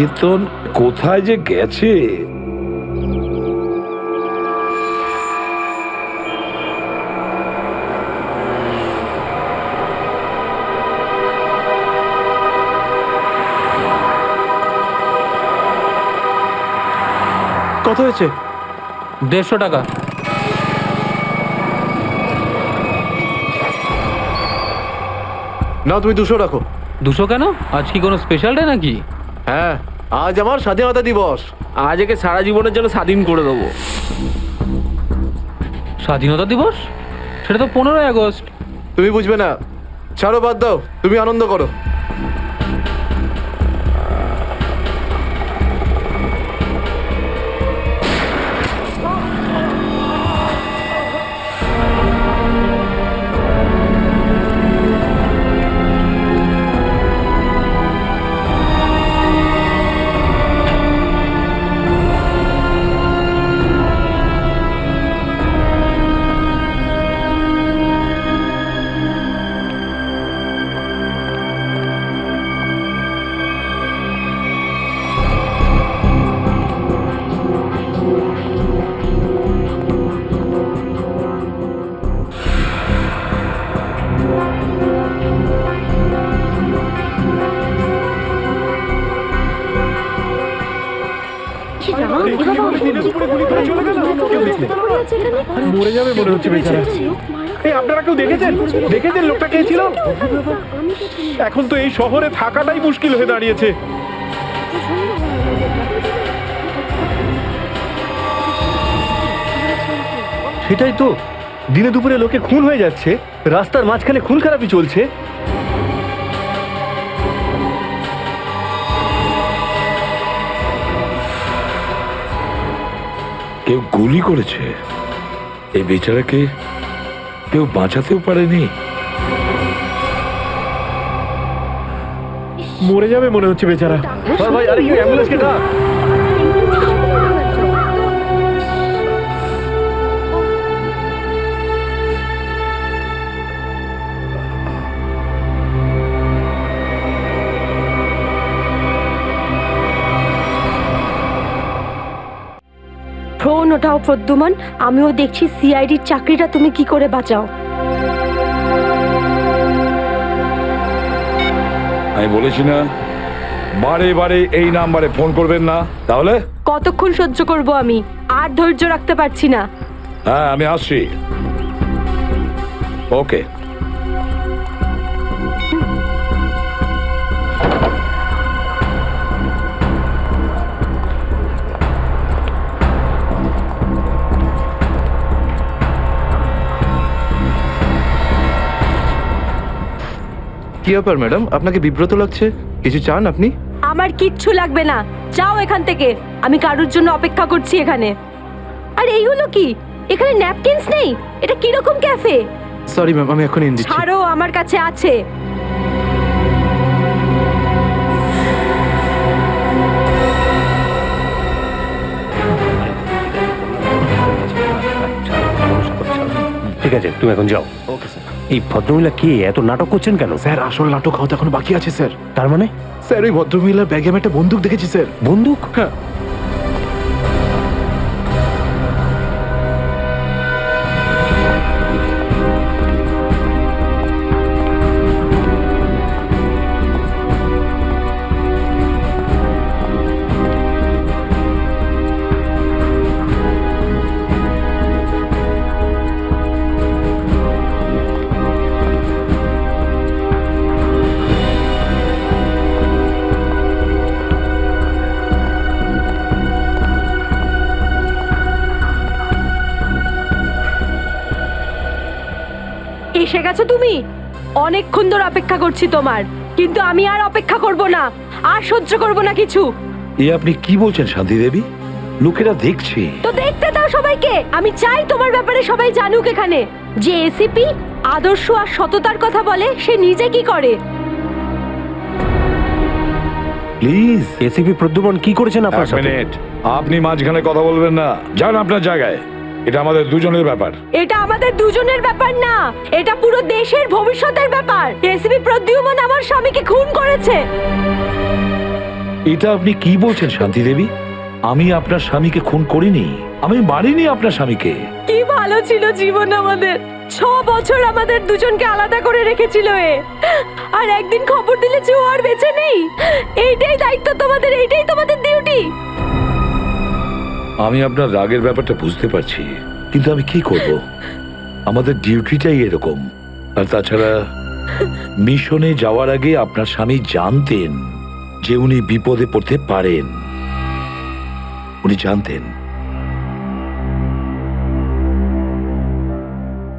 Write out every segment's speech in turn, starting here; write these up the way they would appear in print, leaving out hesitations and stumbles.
নিকেতন কোথায় যে গেছে? কত হয়েছে? 150 টাকা। না, তুমি 200 রাখো। 200 কেন? আজ কি কোনো স্পেশাল ডে নাকি? হ্যাঁ, আজ আমার স্বাধীনতা দিবস। আজ একে সারা জীবনের জন্য স্বাধীন করে দেবো। স্বাধীনতা দিবস? সেটা তো 15ই আগস্ট। তুমি বুঝবে না, ছাড়ো, বাদ দাও, তুমি আনন্দ করো। মরে যাবে মনে হচ্ছে বেচারা। এই আপনারা কেউ দেখেছেন লোকটা কে ছিল? এখন তো এই শহরে থাকাটাই মুশকিল হয়ে দাঁড়িয়েছে। সেটাই তো, দিনে দুপুরে লোকে খুন হয়ে যাচ্ছে, রাস্তার মাঝখানে খুন খারাপি চলছে। কেউ গুলি করেছে? এই বেচারাকে কেউ বাঁচাতেও পারেনি? মরে যাবে মনে হচ্ছে বেচারা। ভাই, আরে কেউ অ্যাম্বুলেন্সকে ডাক। ফোন ওঠাও প্রদ্যুমান, আমিও দেখছি সিআইডির চাকরিটা তুমি কি করে বাঁচাও। আমি বলেছি না বারে বারে এই নাম্বারে ফোন করবেন না? তাহলে কতক্ষণ সহ্য করব আমি? আর ধৈর্য রাখতে পারছি না। হ্যাঁ, আমি আসছি। ওকে। কি ব্যাপার ম্যাডাম, আপনাকে বিব্রত লাগছে? কিছু চান আপনি? আমার কিচ্ছু লাগবে না, যাও এখান থেকে। আমি কারোর জন্য অপেক্ষা করছি এখানে। আর এইগুলো কি? এখানে ন্যাপকিনস নেই? এটা কিরকম ক্যাফে? সরি ম্যাম, আমি এখন এনে দিচ্ছি। ছাড়ো, আমার কাছে আছে। ঠিক আছে, তুমি এখন যাও। Okay sir. এই ভদ্রমহিলা কে এত নাটক করছেন কেন? স্যার, আসল নাটক হওয়া এখন বাকি আছে স্যার। তার মানে? স্যার, ওই ভদ্রমহিলার ব্যাগে আমি একটা বন্দুক দেখেছি স্যার। বন্দুক? হ্যাঁ। এসে গেছো তুমি? অনেকক্ষণ ধরে অপেক্ষা করছি তোমার, কিন্তু আমি আর অপেক্ষা করব না, আর সহ্য করব না কিছু। এ আপনি কি বলছেন শান্তি দেবী? লোকেরা দেখছে। তো দেখতে দাও সবাইকে। আমি চাই তোমার ব্যাপারে সবাই জানুক এখানে, যে এসিপি আদর্শ আর সততার কথা বলে, সে নিজে কি করে। প্লিজ। এসিপি প্রদ্যুমন কি করেছেন আপনার সাথে? মিনিট, আপনি মাঝখানে কথা বলবেন না। যান আপনার জায়গায়। এটা আমাদের দুজনের ব্যাপার। এটা আমাদের দুজনের ব্যাপার না, এটা পুরো দেশের ভবিষ্যতের ব্যাপার। এসিপি প্রদ্যুমন আমার স্বামীকে খুন করেছে। এটা আপনি কি বলছেন শান্তি দেবী? আমি আপনার স্বামীকে খুন করিনি, আমি মারিনি আপনার স্বামীকে। কি ভালো ছিল জীবন আমাদের, 6 বছর আমাদের দুজনকে আলাদা করে রেখেছিল এ, আর একদিন খবর দিলে যে ও আর বেঁচে নেই। এইটাই দায়িত্ব তোমাদের, এইটাই তোমাদের ডিউটি। আমি আপনার রাগের ব্যাপারটা বুঝতে পারছি, কিন্তু আমি কি করব? আমাদের ডিউটিটাই এরকম। আর তাছাড়া মিশনে যাওয়ার আগে আপনার স্বামী জানতেন যে উনি বিপদে পড়তে পারেন, উনি জানতেন।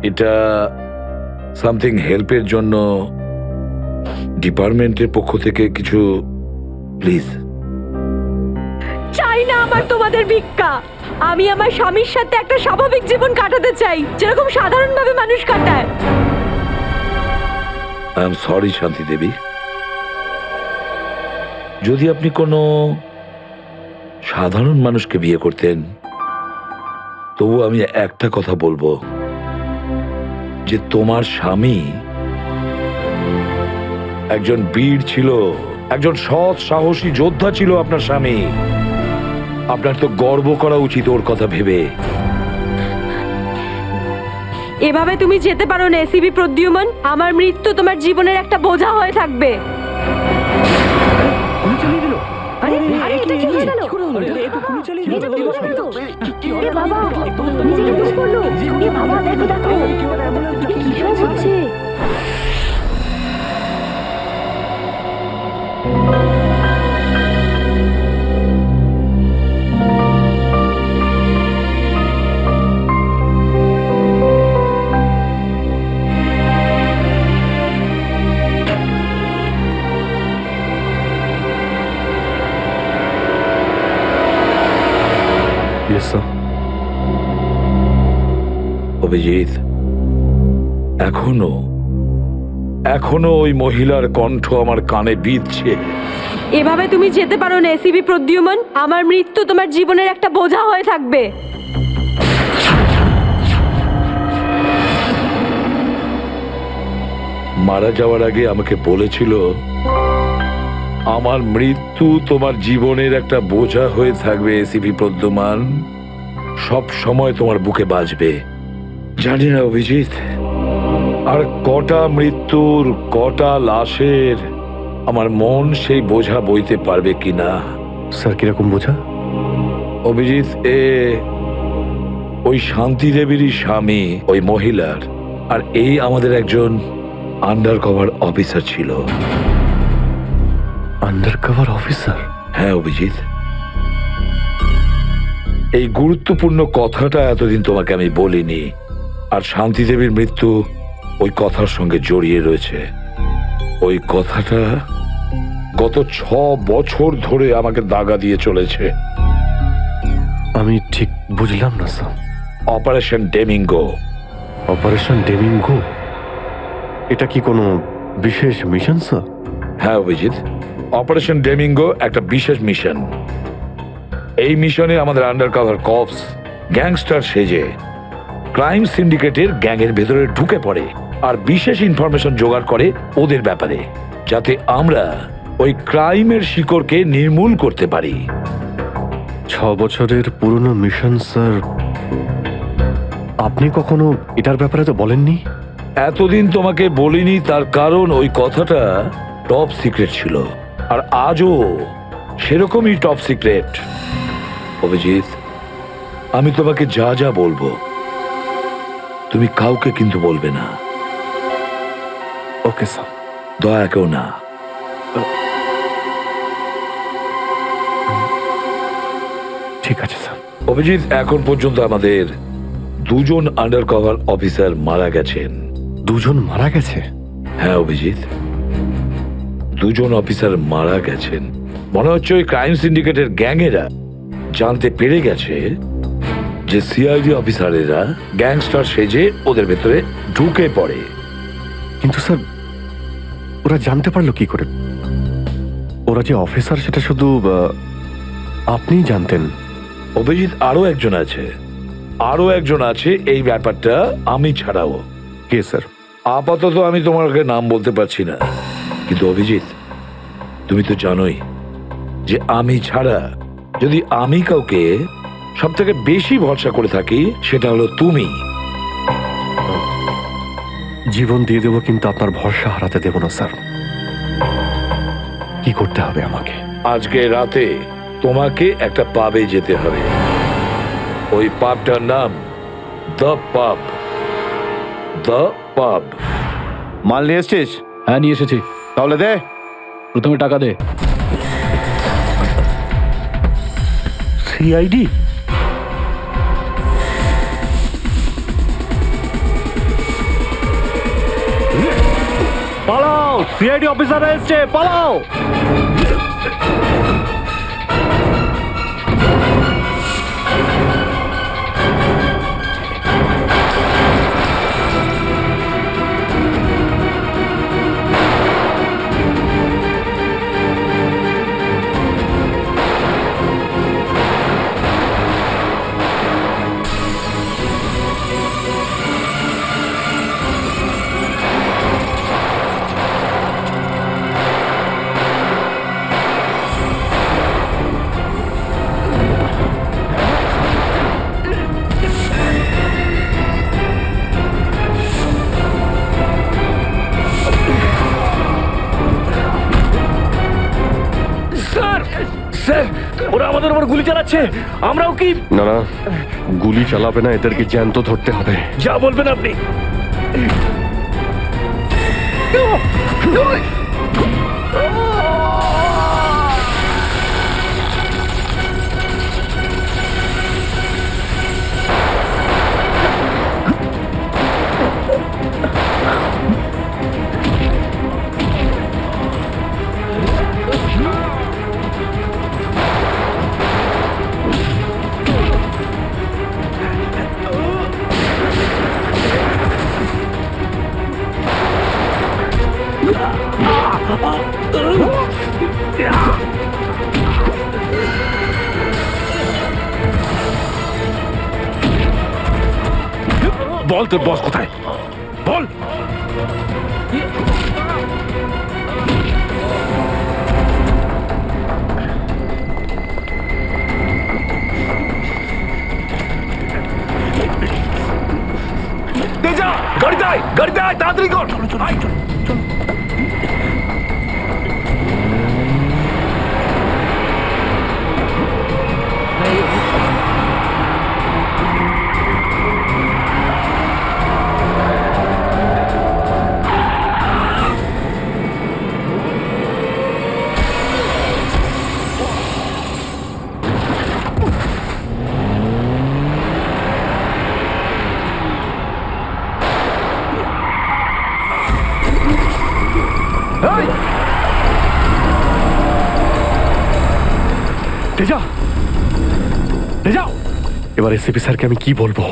এটা সামথিং হেল্পের জন্য ডিপার্টমেন্টের পক্ষ থেকে কিছু প্লিজ। চাই না আমার তোমাদের ভিক্ষা। আমি আমার স্বামীর সাথে একটা স্বাভাবিক জীবন কাটাতে চাই, যেরকম সাধারণভাবে মানুষ কাটায়। আই এম সরি শান্তি দেবী। যদি আপনি কোনো সাধারণ মানুষকে বিয়ে করতেন, তবু আমি একটা কথা বলবো, যে তোমার স্বামী একজন বীর ছিল, একজন সৎ সাহসী যোদ্ধা ছিল আপনার স্বামী। আপনার তো গর্ব করা উচিত ওর কথা ভেবে। এভাবে তুমি যেতে পারো না এসিবি প্রদ্যুমন। আমার মৃত্যু তোমার জীবনের একটা বোঝা হয়ে থাকবে। গুলি চালিয়ে দিল। আরে আরে এটা কি হয়ে গেল? এ তো গুলি চালিয়ে দিল। এ বাবা, নিজেকে পুশ করলো। এ বাবা, দেখো দেখো, এ কি সব হচ্ছে? Yes, sir. অভিজিৎ, এখনো ওই মহিলার কণ্ঠ আমার কানে বিঁধছে। এভাবে তুমি যেতে পারো না এসিবি প্রদ্যুমন। আমার মৃত্যু তোমার জীবনের একটা বোঝা হয়ে থাকবে। মারা যাওয়ার আগে আমাকে বলেছিল, আমার মৃত্যু তোমার জীবনের একটা বোঝা হয়ে থাকবে এসিপি প্রদ্যুমান, সব সময় তোমার বুকে বাজবে। জানি না অভিজিৎ, আর কটা মৃত্যুর, কটা লাশের আমার মন সেই বোঝা বইতে পারবে কিনা। স্যার, কিরকম বোঝা? অভিজিৎ, ওই শান্তি দেবীরই স্বামী ওই মহিলার, আর এই আমাদের একজন আন্ডার কভার অফিসার ছিল। Under cover officer? হ্যাঁ অভিজিৎ, এই গুরুত্বপূর্ণ কথাটা এতদিন তোমাকে আমি বলিনি, আর শান্তি দেবীর মৃত্যু ওই কথার সঙ্গে জড়িয়ে রয়েছে। ওই কথাটা গত 6 বছর ধরে আমাকে দাগা দিয়ে চলেছে। আমি ঠিক বুঝলাম না স্যার। অপারেশন ডেমিঙ্গো। অপারেশন ডেমিঙ্গো? এটা কি কোনো বিশেষ মিশন স্যার? হ্যাঁ অভিজিৎ, অপারেশন ডেমিঙ্গো একটা বিশেষ মিশন। এই মিশনে আমাদের আন্ডার কভার কপস গ্যাংস্টার সেজে ক্রাইম সিন্ডিকেটের গ্যাংয়ের ভেতরে ঢুকে পড়ে আর বিশেষ ইনফরমেশন জোগাড় করে ওদের ব্যাপারে, যাতে আমরা ওই ক্রাইমের শিকড়কে নির্মূল করতে পারি। 6 বছরের পুরনো মিশন স্যার। আপনি কখনো এটার ব্যাপারে তো বলেননি? এতদিন তোমাকে বলিনি, তার কারণ ওই কথাটা টপ সিক্রেট ছিল, আর আজও সেরকমই টপ সিক্রেট। অভিজিৎ, আমি তোমাকে যা যা বলবো তুমি কাউকে কিন্তু বলবে না। Okay sir. দয়া কেউ না। ঠিক আছে স্যার। অভিজিৎ, এখন পর্যন্ত আমাদের 2 জন আন্ডার কভার অফিসার মারা গেছেন। 2 জন মারা গেছে? হ্যাঁ অভিজিৎ, 2 জন অফিসার মারা গেছেন। মনে হচ্ছে ওই ক্রাইম সিন্ডিকেটের গ্যাংয়েরা জানতে পেরে গেছে যে সিআইডি অফিসারেরা গ্যাংস্টার সেজে ওদের ভেতরে ঢুকে পড়ে। কিন্তু স্যার, ওরা জানতে পারলো কি করে? ওরা যে অফিসার সেটা শুধু আপনিই জানতেন। অভিজিৎ, আরো একজন আছে এই ব্যাপারটা আমি ছাড়াও। কে স্যার? আপাতত আমি তোমাকে নাম বলতে পারছি না, কিন্তু অভিজিৎ, তুমি তো জানোই যে আমি ছাড়া যদি আমি কাউকে সব থেকে বেশি ভরসা করে থাকি সেটা হলো তুমি। জীবন দিয়ে দেবো, কিন্তু আপনার ভরসা হারাতে দেব না স্যার। কি করতে হবে আমাকে? আজকে রাতে তোমাকে একটা পাবে যেতে হবে। ওই পাবটার নাম দ্য পাব। দ্য পাব। মাল নিয়ে এসছিস? হ্যাঁ নিয়ে এসেছি। তাহলে দে। প্রথমে টাকা দে। সিআইডি? পালাও, সিআইডি অফিসার এসছে, পালাও। ওরা আমাদের উপর গুলি চালাচ্ছে, আমরাও কি? না না, গুলি চালাবে না, এদেরকে জ্যান্ত ধরতে হবে। যা বলবেন আপনি। বল তোর বস কোথায়, বল। তেজা, গাড়িতে আয়, গাড়িতে আয়, তাড়াতাড়ি কর। আয়। তেজা, তেজা, এবার এসিপি স্যারকে আমি কি বলবো?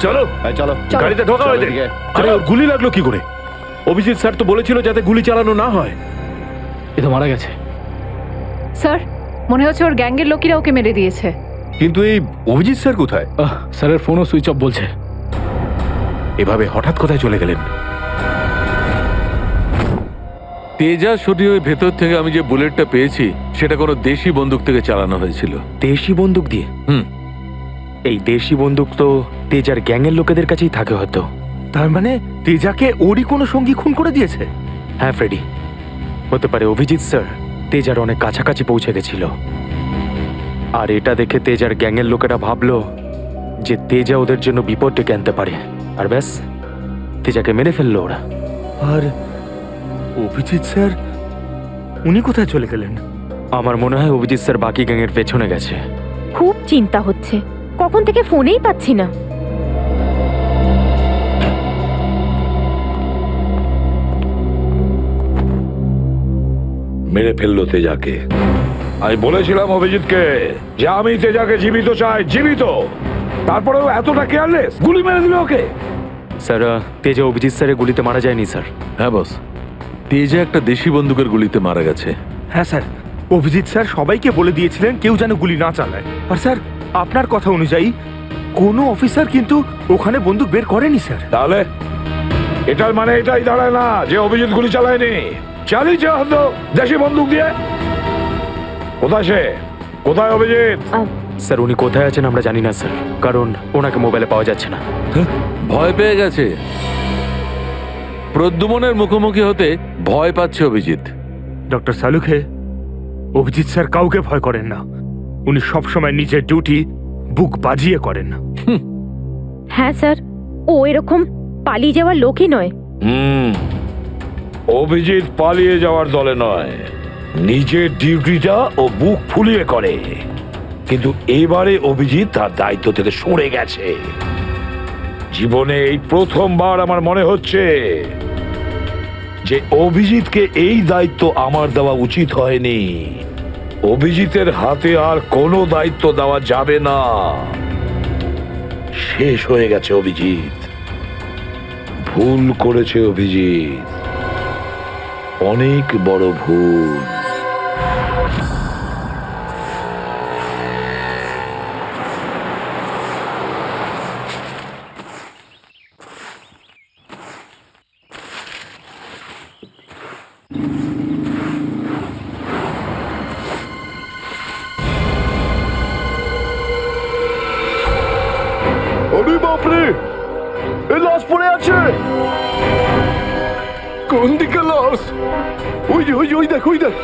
চলো চলো গাড়িতে ঢোকা হয়েছে। আরে ওর গুলি লাগলো কি করে? অভিজিৎ স্যার তো বলেছিল যাতে গুলি চালানো না হয়। এ তো মারা গেছে। স্যার, মনে হচ্ছে ওর গ্যাংয়ের লোকেরা ওকে মেরে দিয়েছে। কিন্তু এই অভিজিৎ স্যার কোথায়? স্যারের ফোনও সুইচ অফ বলছে। এভাবে হঠাৎ কোথায় চলে গেলেন? তেজা শরীরের ভেতর থেকে আমি যে বুলেটটা পেয়েছি সেটা কোনো দেশি বন্দুক থেকে চালানো হয়েছিল। দেশি বন্দুক দিয়ে? এই দেশি বন্দুক তো তেজার গ্যাংয়ের লোকেদের কাছেই থাকে হয়তো। তার মানে তেজাকে ওরই কোনো সঙ্গী খুন করে দিয়েছে? হ্যাঁ ফ্রেডি, হতে পারে অভিজিৎ স্যার তেজার অনেক কাছাকাছি পৌঁছে গেছিল, আর এটা দেখে তেজার গ্যাংয়ের লোকেরা ভাবলো যে তেজা ওদের জন্য বিপদ ডেকে আনতে পারে, আর ব্যাস তেজাকে মেরে ফেললো ওরা। আর অভিজিৎ স্যার উনি কোথায় চলে গেলেন? আমার মনে হয় অভিজিৎ স্যার বাকি গ্যাংয়ের পেছনে গেছে। খুব চিন্তা হচ্ছে, কখন থেকে ফোনেই পাচ্ছি না। মেরে ফেললো তেজাকে। আমি বলেছিলাম অভিজিৎকে যে আমি তেজাকে জীবিত চাই, জীবিত। তারপরেও এতটা কেয়ারলেস, গুলি মেরে দিল ওকে। স্যার, তেজা অভিজিৎ স্যারের গুলিতে মারা যায়নি স্যার। হ্যাঁ বস, তেজা একটা দেশি বন্দুকের গুলিতে মারা গেছে। হ্যাঁ স্যার, অভিজিৎ স্যার সবাইকে বলে দিয়েছিলেন কেউ যেন গুলি না চালায়। আর স্যার, আপনার কথা অনুযায়ী কোনো অফিসার কিন্তু ওখানে বন্দুক বের করেনি স্যার। তাহলে এটার মানে এটাই দাঁড়ায় না যে অভিজিৎ গুলি চালায়নি, চালিয়েছে হয়তো দেশি বন্দুক দিয়ে। কোথায় সে? কোথায় অভিজিৎ? স্যার উনি কোথায় আছেন আমরা জানি না স্যার, কারণ ওনাকে মোবাইলে পাওয়া যাচ্ছে না। ভয় পেয়ে গেছে। প্রদ্যুমনের মুখোমুখি হতে ভয় পাচ্ছে অভিজিৎ। ডক্টর সালুখে, অভিজিৎ স্যার কাউকে ভয় করেন না। উনি সবসময় নিজের ডিউটি বুক বাজিয়ে করেন না। হ্যাঁ স্যার, ও এরকম পালিয়ে যাওয়ার লোকই নয়। অভিজিৎ পালিয়ে যাওয়ার দলে নয়, নিজের ডিউটিটা ও বুক ফুলিয়ে করে। কিন্তু এবারে অভিজিৎ তার দায়িত্ব থেকে সরে গেছে। জীবনে এই প্রথমবার আমার মনে হচ্ছে যে অভিজিৎকে এই দায়িত্ব আমার দেওয়া উচিত হয়নি। অভিজিতের হাতে আর কোনো দায়িত্ব দেওয়া যাবে না। শেষ হয়ে গেছে অভিজিৎ। ভুল করেছে অভিজিৎ, অনেক বড় ভুল। আরে বাপরে, এই লাশ পড়ে আছে। কোন দিকে লাশ? ওই যে ওই দেখ, ওই দেখ।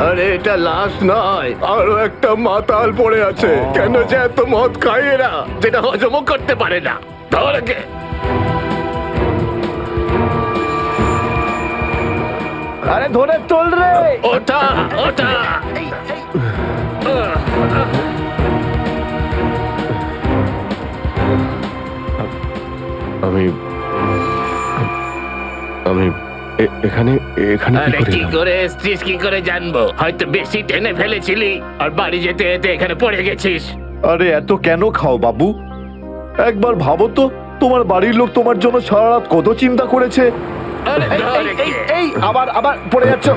আরে এটা লাশ নয়, আরো একটা মাতাল পড়ে আছে। কেন যে এত মদ খায় এরা, যেটা হজমও করতে পারে না। ধরকে আরে ধরে তোল রে। ওটা ওটা আমি আমি এখানে এখানে কি করে এসছিস কি করে জানবো? হয়তো বেশি টেনে ফেলেছিলি আর বাড়ি যেতে যেতে এখানে পড়ে গেছিস। আরে এত কেন খাও বাবু? একবার ভাবো তো, তোমার বাড়ির লোক তোমার জন্য সারা রাত কত চিন্তা করেছে। এই আবার আবার পড়ে যাচ্ছ।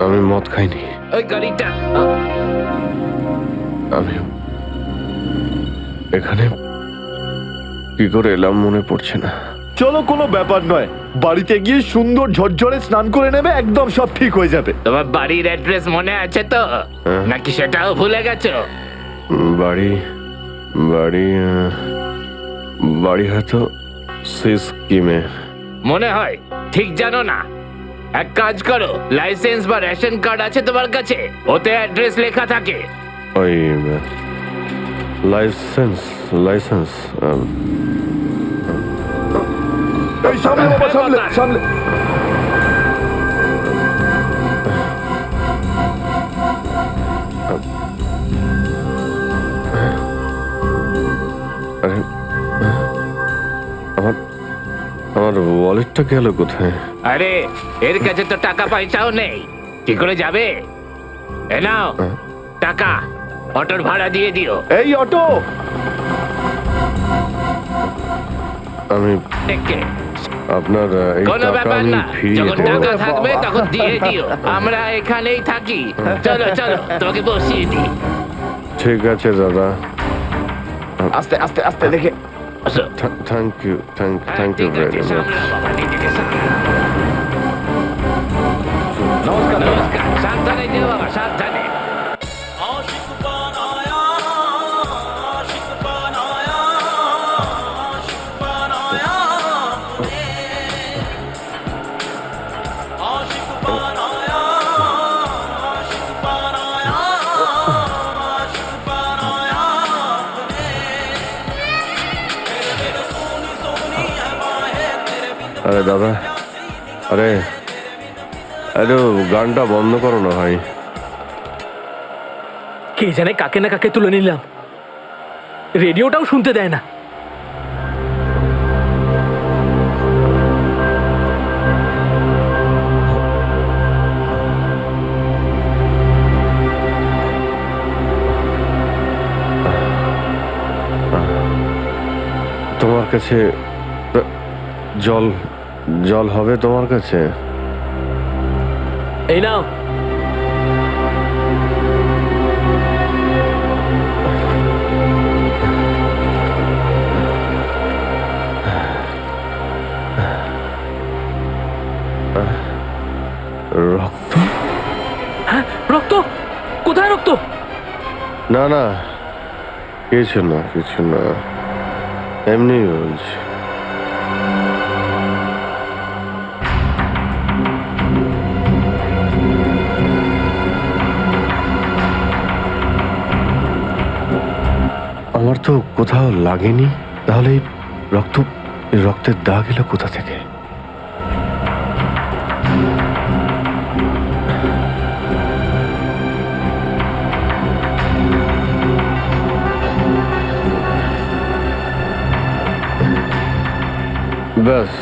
আমি মদ খাইনি। ওই গাড়িটা আমি এখানে কি করে এলাম মনে পড়ছে না। চলো, কোনো ব্যাপার নয়, বাড়িতে গিয়ে সুন্দর ঝরঝরে স্নান করে নেবে, একদম সব ঠিক হয়ে যাবে। তোমার বাড়ির অ্যাড্রেস মনে আছে তো, নাকি সেটাও ভুলে গেছো? বাড়ি বাড়ি বাড়ি হয়তো সিস্কিমে। মনে হয় ঠিক জানো না। এক কাজ করো, লাইসেন্স বা রেশন কার্ড আছে তোমার কাছে? ওতে অ্যাড্রেস লেখা থাকে। ওই লাইসেন্স এই সামনে বাবা, সামনে সামনে। আরে আমার ওয়ালেটটা গেল কোথায়? আরে এর কাছে তো টাকা পয়সাও নেই, কি করে যাবে? এ নাও টাকা, অটোর ভাড়া দিয়ে দিও। এই অটো, আমি আপনার এই কোনো টাকা ব্যাপার আমি না, ফিরিয়ে যখন দেব। টাকা থাকবে তখন দিয়ে দিও। আমরা এখানেই থাকি। চলো চলো, তোমাকে বসিয়ে দিই। ঠিক আছে দাদা। আস্তে আস্তে আস্তে দেখে। Thank you very much. নমস্কার নমস্কার। সাবধানে যেও বাবা, সাবধানে। আরে দাদা, আরে আরে গানটা বন্ধ করো না ভাই। কে জানে কাকে না কাকে তুলে নিলাম। রেডিওটাও শুনতে দেয় না। তোমার কাছে জল জল হবে তোমার কাছে? এই নাও। রক্ত? হ্যাঁ, রক্ত? কোথায় রক্ত? না না, কিছু না কিছু না, এমনি বলছি। আমার তো কোথাও লাগেনি, তাহলে এই রক্তের দাগ এলো কোথা থেকে? ব্যাস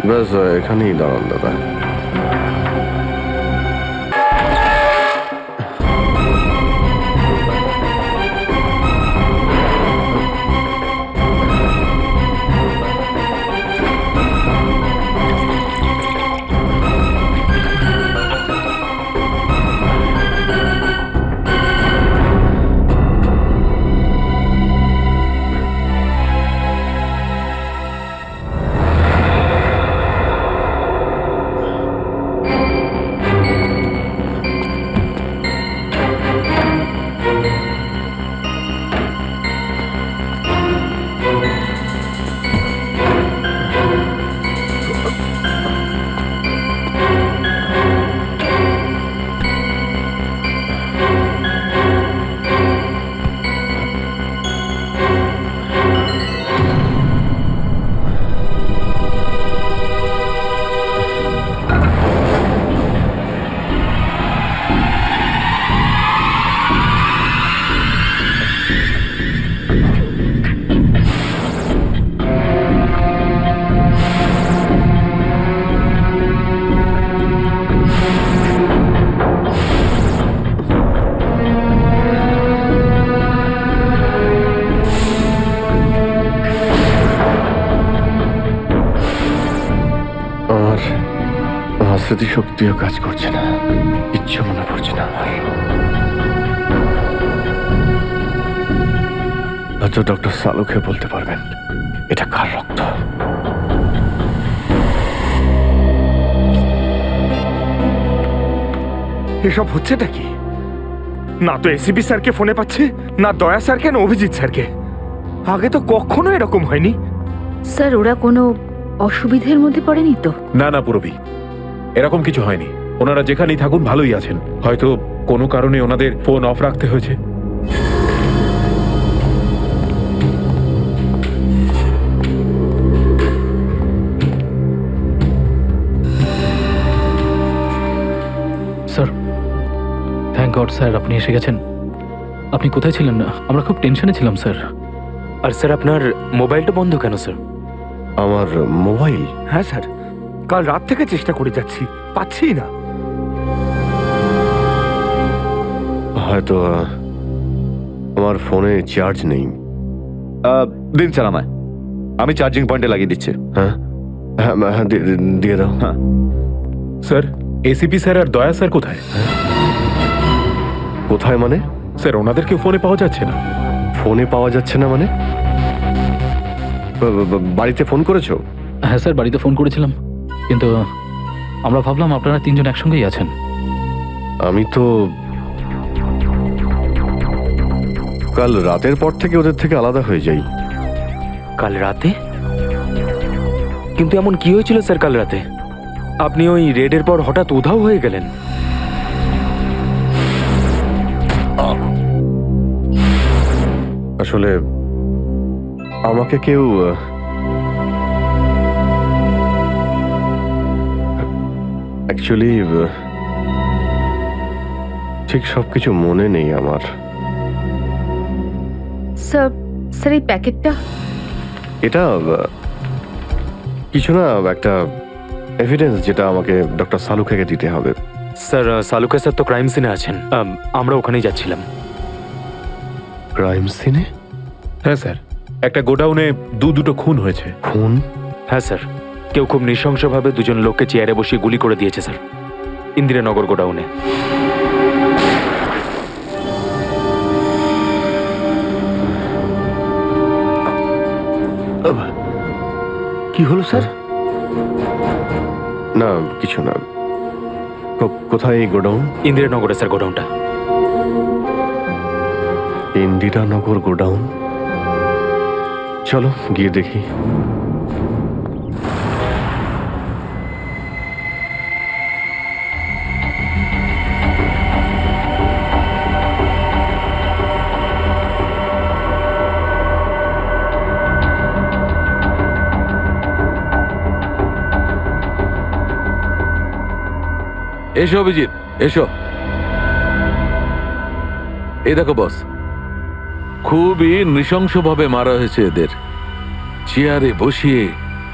ব্যাস, এখানেই দাঁড়ান দাদা। আমার স্মৃতিশক্তিও কাজ করছে না, ইচ্ছে মনে পড়ছে না আমার। হয়তো ডক্টর সালুকে বলতে পারবেন এটা কার রক্ত। এসব হচ্ছেটা কি? না তো এসিপি স্যারকে ফোনে পাচ্ছে, না দয়া স্যারকে, না অভিজিৎ স্যারকে। আগে তো কখনো এরকম হয়নি। স্যার ওরা কোনো অসুবিধের মধ্যে পড়েনি তো? না না পুরবি, এরকম কিছু হয়নি। ওনারা যেখানেই থাকুন ভালোই আছেন। হয়তো কোনো কারণে ওনাদের ফোন অফ রাখতে হয়েছে। স্যার, থ্যাংক গড স্যার আপনি এসে গেছেন। আপনি কোথায় ছিলেন না? আমরা খুব টেনশনে ছিলাম স্যার। আর স্যার আপনার মোবাইলটা বন্ধ কেন স্যার? আমার মোবাইল? হ্যাঁ স্যার, কাল রাত থেকে চেষ্টা করে যাচ্ছি, পাচ্ছি না। হয়তো আমার ফোনে চার্জ নেই। দিন স্যার আমায়, আমি চার্জিং পয়েন্টে লাগিয়ে দিচ্ছি। হ্যাঁ হ্যাঁ হ্যাঁ, দিয়ে দাও। স্যার, এসিপি স্যার আর দয়া স্যার কোথায়? কোথায় মানে? স্যার ওনাদেরকে ফোনে পাওয়া যাচ্ছে না। ফোনে পাওয়া যাচ্ছে না মানে? বাড়িতে ফোন করেছো? হ্যাঁ স্যার, বাড়িতে ফোন করেছিলাম, কিন্তু আমরা ভাবলাম আপনারা তিনজন একসঙ্গেই আছেন। আমি তো কাল রাতের পর থেকে ওদের থেকে আলাদা হয়ে যাই। কাল রাতে? কিন্তু এমন কি হয়েছিল স্যার কাল রাতে? আপনি ওই রেডের পর হঠাৎ উধাও হয়ে গেলেন। আসলে আমাকে কেউ অ্যাকচুয়ালি ঠিক সবকিছু মনে নেই আমার। স্যার স্যার এই প্যাকেটটা এটা কিছু না, একটা এভিডেন্স যেটা আমাকে ডক্টর সালুখাকে দিতে হবে। স্যার সালুকা স্যার তো ক্রাইম সিনে আছেন, আমরা ওখানেই যাচ্ছিলাম। ক্রাইম সিনে? হ্যাঁ স্যার, একটা গোডাউনে দুটো খুন হয়েছে। খুন? হ্যাঁ স্যার, কেউ খুব নৃশংসভাবে দুজন লোককে চেয়ারে বসিয়ে গুলি করে দিয়েছে স্যার, ইন্দিরানগর গোডাউনে। কি হলো স্যার? না কিছু না। কোথায় এই গোডাউন? ইন্দিরানগরে স্যার গোডাউনটা। ইন্দিরানগর গোডাউন? চলো গিয়ে দেখি। এসো অভিজিৎ, এসো। এই দেখো বস, খুবই নৃশংসভাবে মারা হয়েছে এদের। চেয়ারে বসিয়ে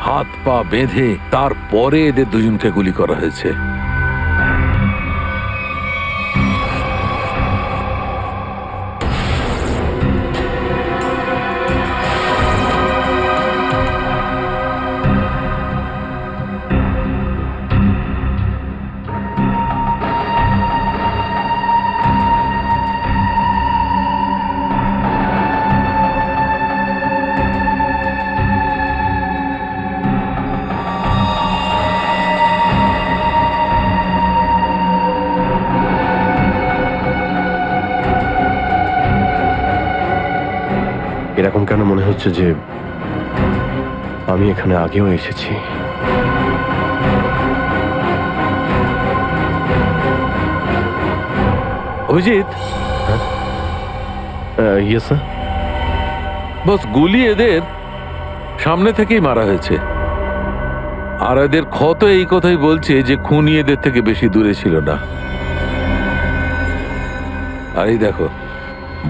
হাত পা বেঁধে তারপরে এদের দুজনকে গুলি করা হয়েছে। এরকম কেন মনে হচ্ছে যে আমি এখানে আগেও এসেছি? Abhijit, yes sir. বস গুলি এদের সামনে থেকেই মারা হয়েছে, আর এদের ক্ষত এই কথাই বলছে যে খুনি এদের থেকে বেশি দূরে ছিল না। আর এই দেখো,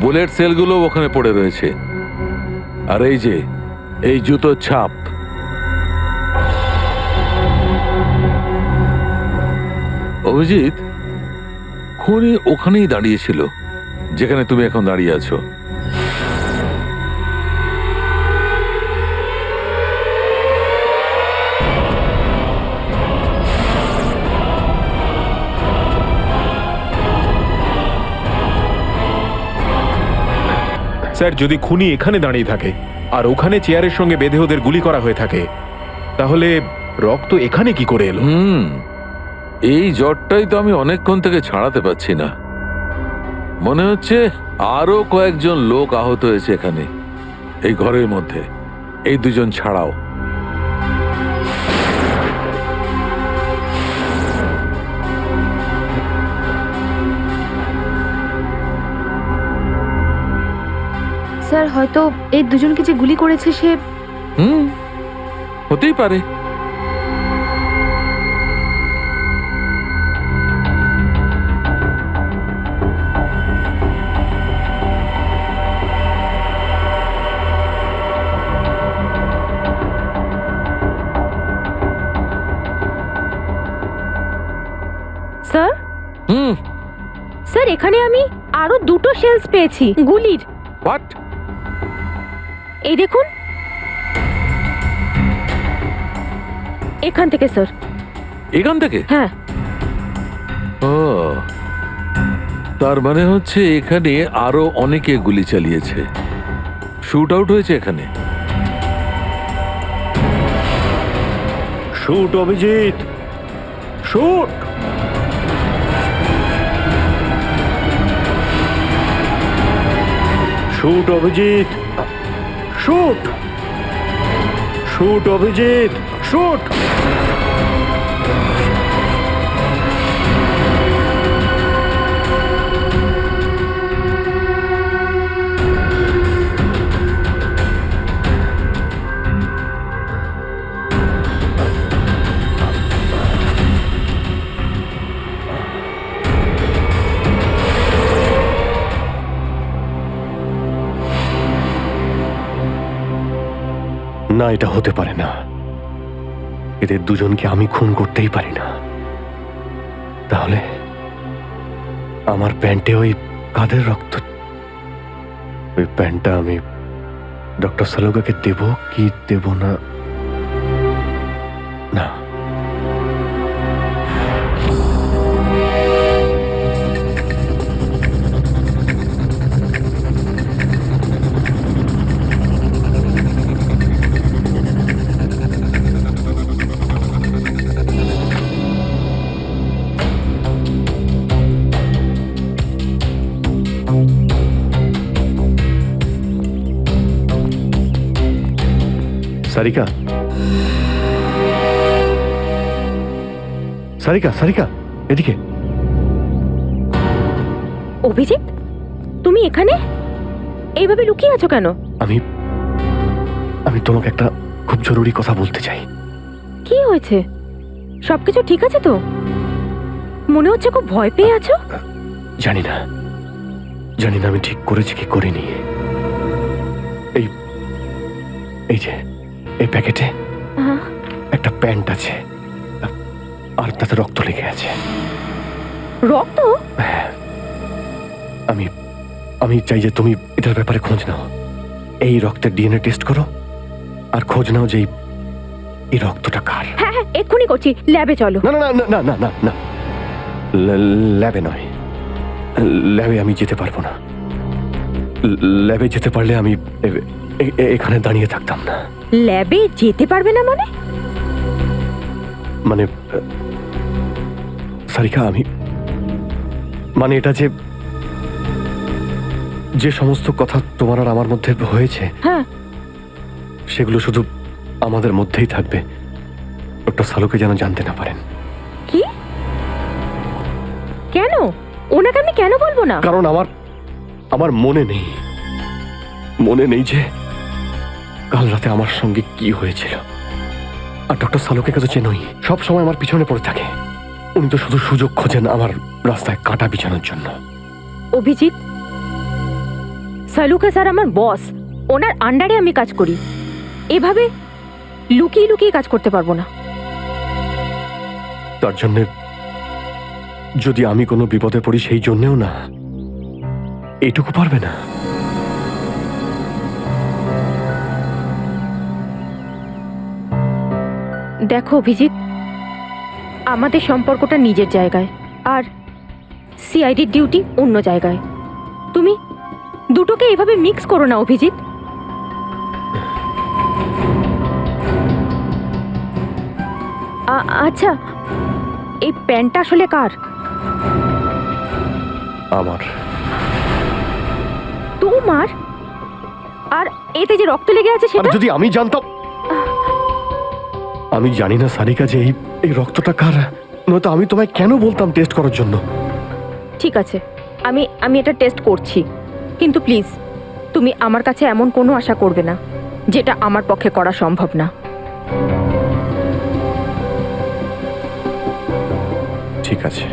বুলেট সেলগুলো ওখানে পড়ে রয়েছে, আর এই যে এই জুতোর ছাপ। অভিজিৎ, খুনি ওখানেই দাঁড়িয়েছিল যেখানে তুমি এখন দাঁড়িয়ে আছো। স্যার, যদি খুনি এখানে দাঁড়িয়ে থাকে আর ওখানে চেয়ারের সঙ্গে বেঁধে ওদের গুলি করা হয়ে থাকে, তাহলে রক্ত এখানে কি করে এলো? এই জ্বরটাই তো আমি অনেকক্ষণ থেকে ছাড়াতে পারছি না। মনে হচ্ছে আরো কয়েকজন লোক আহত হয়েছে এখানে, এই ঘরের মধ্যে, এই দুজন ছাড়াও। স্যার হয়তো এই দুজনকে যে গুলি করেছে সে হতেই পারে। স্যার, স্যার এখানে আমি আরো দুটো শেলস পেয়েছি গুলির। হোয়াট? এই দেখুন, এখান থেকে স্যার। এখান থেকে? হ্যাঁ। ও, তার মানে হচ্ছে এখানে আরো অনেকে গুলি চালিয়েছে, শুট আউট হয়েছে এখানে। Shoot Abhijit, shoot! Shoot Abhijit, shoot! Shoot Abhijit, shoot! না, এটা হতে পারে না। এদের দুজনকে আমি খুন করতেই পারি না। তাহলে আমার প্যান্টে ওই কাদের রক্ত? ওই প্যান্টটা আমি ডক্টর সালুকাকে দেব কি দেব না? না, সারিকা, সারিকা, সারিকা, এদিকে। অভিজিৎ, তুমি এখানে এইভাবে লুকিয়ে আছো কেন? আমি আমি তোমাকে একটা খুব জরুরি কথা বলতে চাই। কি হয়েছে? সবকিছু ঠিক আছে তো? মনে হচ্ছে খুব ভয় পেয়ে আছো। জানি না, জানি না আমি ঠিক করেছি কি করিনি। এই এই যে এই প্যাকেটে আহ, একটা প্যান্ট আছে, আর তাতে রক্ত লেগে আছে। রক্ত? হ্যাঁ, আমি আমি চাই যে তুমি এটার ব্যাপারে খোঁজ নাও। এই রক্তের ডিএনএ টেস্ট করো আর খোঁজ নাও যে এই রক্তটা কার। হ্যাঁ হ্যাঁ, এক্ষুনি করছি। ল্যাবে চলো। না না না না না না না, ল্যাবে নয়, ল্যাবে আমি যেতে পারবো না। ল্যাবে যেতে পারলে আমি এখানে দাঁড়িয়ে থাকতাম না। ল্যাবে যেতে পারবে না মানে? মানে সারিকা, আমি মানে এটা যে যে সমস্ত কথা তোমার আর আমার মধ্যে হয়েছে, হ্যাঁ, সেগুলো শুধু আমাদের মধ্যেই থাকবে। ডক্টর সালুকে যেন জানতে না পারেন। কি? কেন? ওনাকে আমি কেন বলবো না? কারণ আমার আমার মনে নেই যে কাল রাতে আমার সঙ্গে কি হয়েছিল। আর ডক্টর সালুকে তো চেনই, সব সময় আমার পিছনে পড়ে থাকে। উনি তো শুধু সুযোগ খোঁজেন আমার রাস্তায় কাঁটা বিছানোর জন্য। অভিজিৎ, সালুকা স্যার আমার বস। ওনার আন্ডারে আমি কাজ করি। এভাবে লুকিয়ে লুকিয়ে কাজ করতে পারবো না। তার জন্য যদি আমি কোনো বিপদে পড়ি, সেই জন্যেও না, এইটুকু পারবে না? দেখো অভিজিৎ, আমাদের সম্পর্কটা নিজের জায়গায়, আর সিআইডির ডিউটি অন্য জায়গায়। তুমি দুটোকে এভাবে মিক্স করো না অভিজিৎ। আচ্ছা, এই প্যান্টটা আসলে কার? আমার। তোমার? আর এতে যে রক্ত লেগে আছে আর সেটা? যদি আমি জানতাম। আমি জানি না সারিকা যে এই রক্তটা কার, নয়তো আমি তোমায় কেন বলতাম টেস্ট করার জন্য। ঠিক আছে, আমি এটা টেস্ট করছি, কিন্তু প্লিজ তুমি আমার কাছে এমন কোনো আশা করবে না যেটা আমার পক্ষে করা সম্ভব না। ঠিক আছে,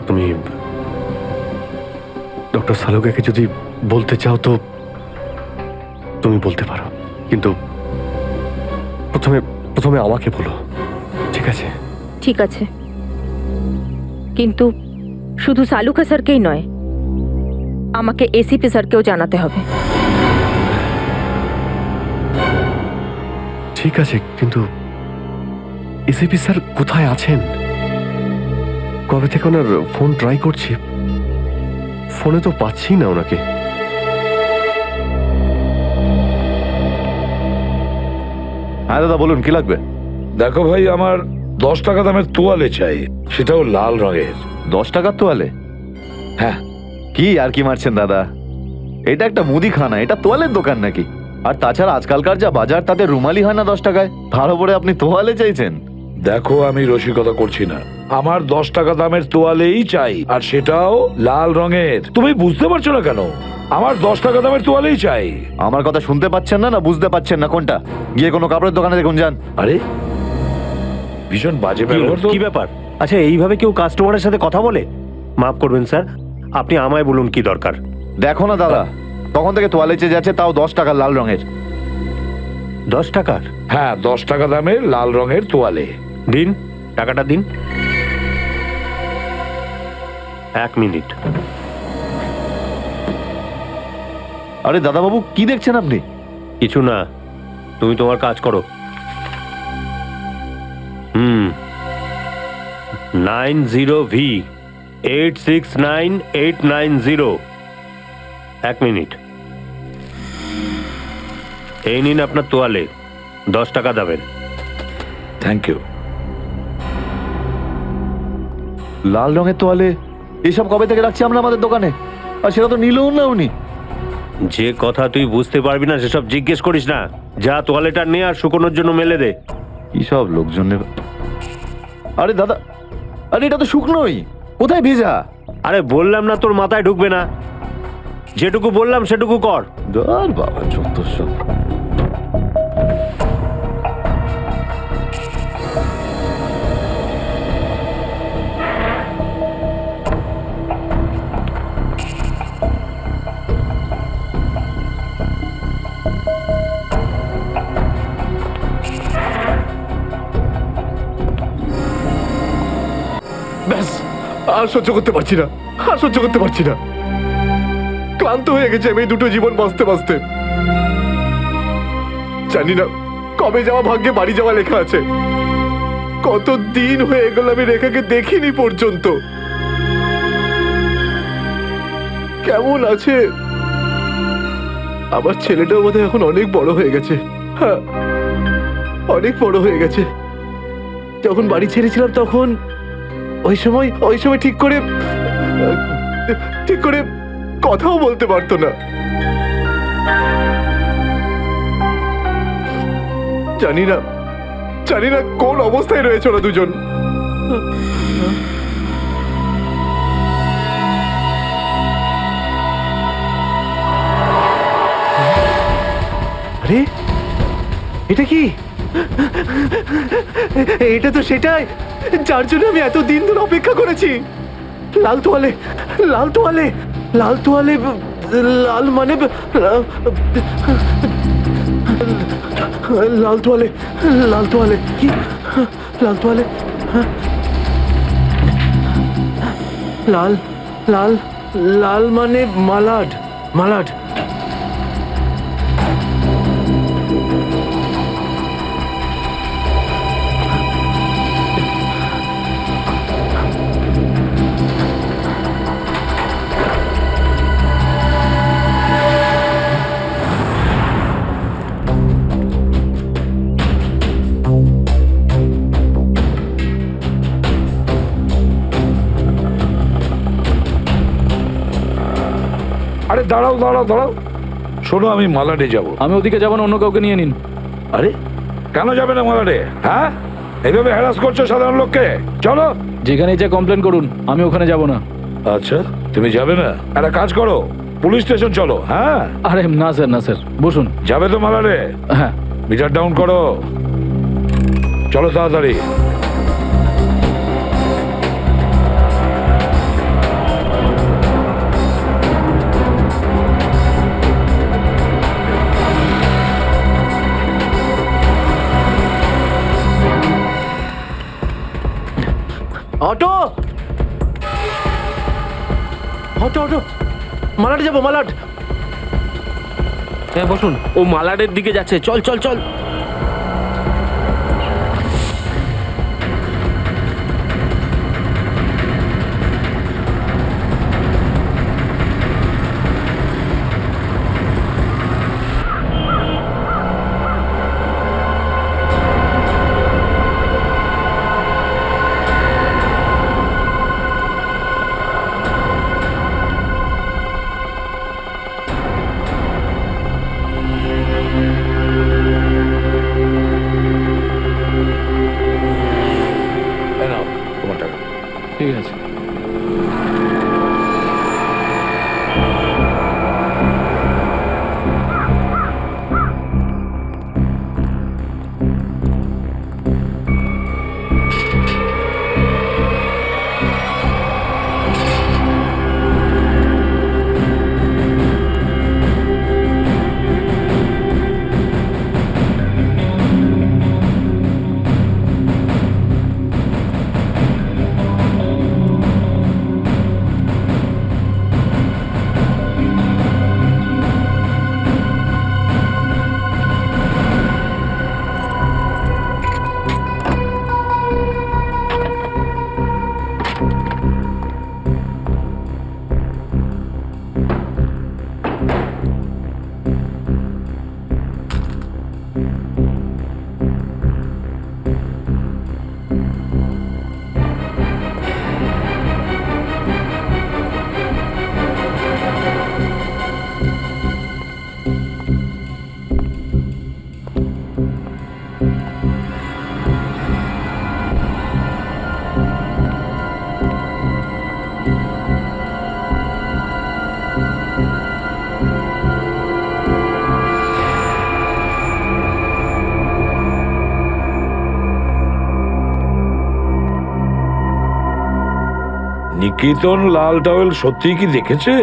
তুমি ডক্টর সালুকাকে যদি বলতে চাও তো তুমি বলতে পারো, কিন্তু প্রথমে আমাকে বলো, ঠিক আছে? ঠিক আছে, কিন্তু শুধু সালুকা স্যারকেই নয়, আমাকে এসিপি স্যারকেও জানাতে হবে। ঠিক আছে, কিন্তু এসিপি স্যার কোথায় আছেন? কবে থেকে ওনার ফোন ট্রাই করছি, ফোনে তো পাচ্ছি না ওনাকে। হ্যাঁ দাদা, বলুন কি লাগবে? দেখো ভাই, আমার 10 টাকা দামের তোয়ালে চাই, সেটাও লাল রঙের। 10 টাকার তোয়ালে? হ্যাঁ। কি আর কি মারছেন দাদা? এটা একটা মুদিখানা, এটা তোয়ালের দোকান নাকি? আর তাছাড়া আজকালকার যা বাজার, তাতে রুমালি হয় না 10 টাকায়, তার উপরে আপনি তোয়ালে চাইছেন? দেখো, আমি রসিকতা করছি না, আমার 10 টাকা দামের তোয়ালেই চাই, আর সেটাও লাল রঙের। তুমি বুঝতে পারছো না কেন? আমার 10 টাকা দামের তোয়ালেই চাই। আমার কথা শুনতে পাচ্ছেন না, না বুঝতে পাচ্ছেন না? কোনটা? গিয়ে কোনো কাপড়ের দোকানে দেখুন, যান। আরে, ভীষণ বাজে ব্যবহার তো। কি ব্যাপার? আচ্ছা, এইভাবে কেউ কাস্টমারের সাথে কথা বলে? মাফ করবেন স্যার, আপনি আমায় বলুন কি দরকার। দেখো না দাদা, তখন থেকে তোয়ালে চেয়ে যাচ্ছে, তাও 10 টাকা লাল রঙের। 10 টাকার? হ্যাঁ, 10 টাকা দামের লাল রঙের তোয়ালে। দিন, টাকাটা দিন। 1 মিনিট। আরে দাদাবাবু, কি দেখছেন আপনি? কিছু না, তুমি তোমার কাজ করো। 90V 869890। 1 মিনিট। এই নিন আপনার তোয়ালে, 10 টাকা দেবেন। Thank you. লাল রঙের তোয়ালে এসব কবে থেকে রাখছি আমরা আমাদের দোকানে, আর সেটা তো নিলও না উনি। যে কথা তুই বুঝতে পারবি না সেসব জিজ্ঞেস করিস না। যা তোয়ালেটা নে আর শুকোনোর জন্য মেলে দে। কি সব লোকজন নেবে। আরে দাদা, আরে এটা তো শুকনোই, কোথায় ভেজা? আরে বললাম না তোর মাথায় ঢুকবে না, যেটুকু বললাম সেটুকু কর। ধর বাবা, যত সব। ব্যাস, আর সহ্য করতে পারছি না, আর সহ্য করতে পারছি না। ক্লান্ত হয়ে গেছে আমি এই দুটো জীবন বাঁচতে বাঁচতে। জানি না কবে যাওয়া ভাগ্যে বাড়ি যাওয়া লেখা আছে। কত দিন হয়ে গেল আমি রেখাকে দেখিনি পর্যন্ত। কেমন আছে? আমার ছেলেটাও বোধহয় এখন অনেক বড় হয়ে গেছে। হ্যাঁ, অনেক বড় হয়ে গেছে। যখন বাড়ি ছেড়েছিলাম তখন ওই সময় ঠিক করে কথাও বলতে পারতো না। জানি না কোন অবস্থায় রয়েছে ওরা দুজন। আরে এটা কি? এটা তো সেটাই যার জন্য আমি এত দিন ধরে অপেক্ষা করেছি। লাল তোয়ালে, লাল তোয়ালে, লাল তোয়ালে, লাল মানে লাল তোয়ালে, লাল তোয়ালে, কি লাল তোয়ালে? লাল লাল লাল মানে মালাড, মালাড। আরে দাঁড়াও দাঁড়াও দাঁড়াও, শোনো, আমি মালাডে যাব। আমি ওদিকে যাবো না, অন্য কাউকে নিয়ে নিন। আরে কেন যাবে না মালাডে? হ্যাঁ, এইভাবে হ্যারাস করছো সাধারণ লোককে। চলো, যেখানে যা কমপ্লেন করুন, আমি ওখানে যাব না। আচ্ছা, তুমি যাবে না? একটা কাজ করো, পুলিশ স্টেশন চলো। হ্যাঁ, আরে না স্যার, না স্যার, বসুন। যাবে তো মালাডে? হ্যাঁ। মিটার ডাউন করো, চলো তাড়াতাড়ি। অটো, অটো, অটো, মালাড যাবো, মালাড। হ্যাঁ বসুন। ও মালাডের দিকে যাচ্ছে, চল চল চল। এই নাও তোমার টাকা। ঠিক আছে। নিকেতন লাল টাওয়েল সত্যিই কি দেখেছে?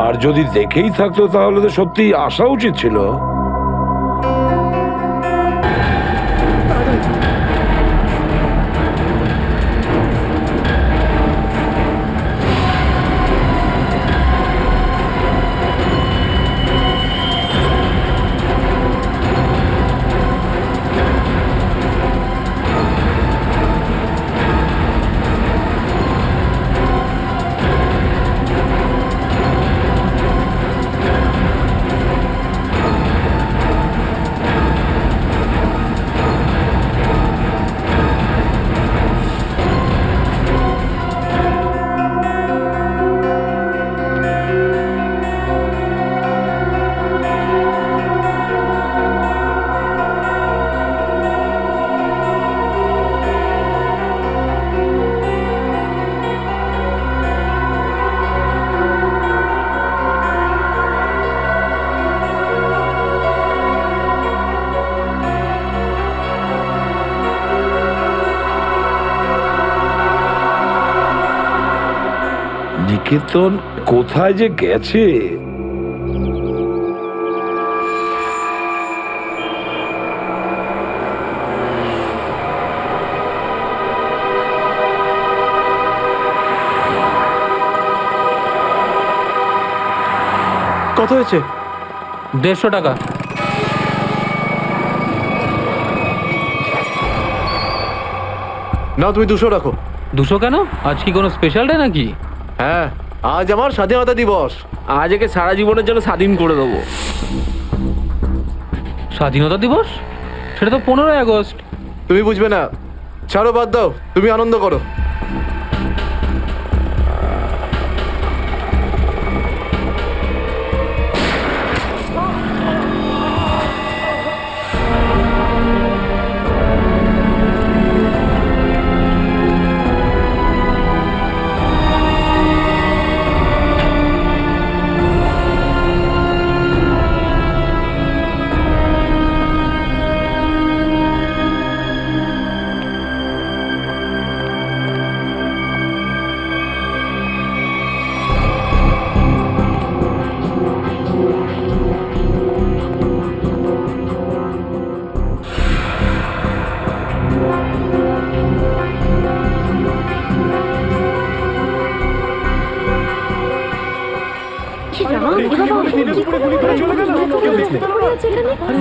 আর যদি দেখেই থাকতো তাহলে তো সত্যিই আসা উচিত ছিল। নিকেতন কোথায় যে গেছে? কত হয়েছে? 150 টাকা। না, তুমি 200 রাখো। 200 কেন? আজ কি কোনো স্পেশাল ডে নাকি? হ্যাঁ, আজ আমার স্বাধীনতা দিবস। আজ একে সারা জীবনের জন্য স্বাধীন করে দেবো। স্বাধীনতা দিবস? সেটা তো 15ই আগস্ট। তুমি বুঝবে না, ছাড়ো, বাদ দাও, তুমি আনন্দ করো।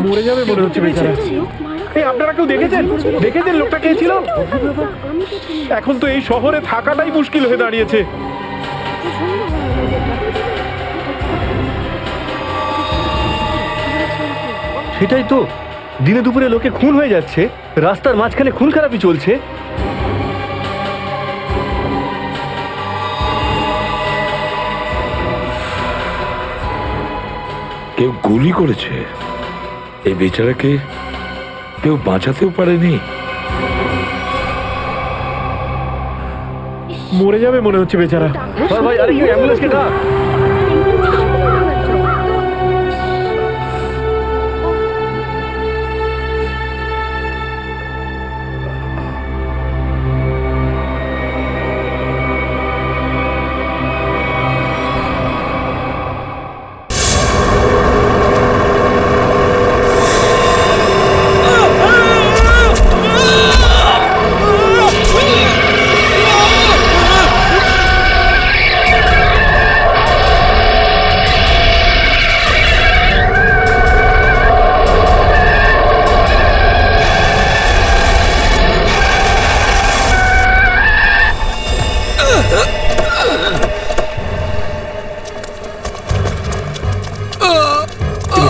মরে যাবে মনে হচ্ছে বেচারা। এই আপনারা কেউ দেখেছেন লোকটা কে ছিল? এখন তো এই শহরে থাকাটাই মুশকিল হয়ে দাঁড়িয়েছে। সেটাই তো, দিনে দুপুরে লোকে খুন হয়ে যাচ্ছে, রাস্তার মাঝখানে খুন খারাপি চলছে। কেউ গুলি করেছে? এই বেচারাকে কেউ বাঁচাতেও পারেনি? মরে যাবে মনে হচ্ছে বেচারা। ভাই, আরে কেউ অ্যাম্বুলেন্সকে ডাক।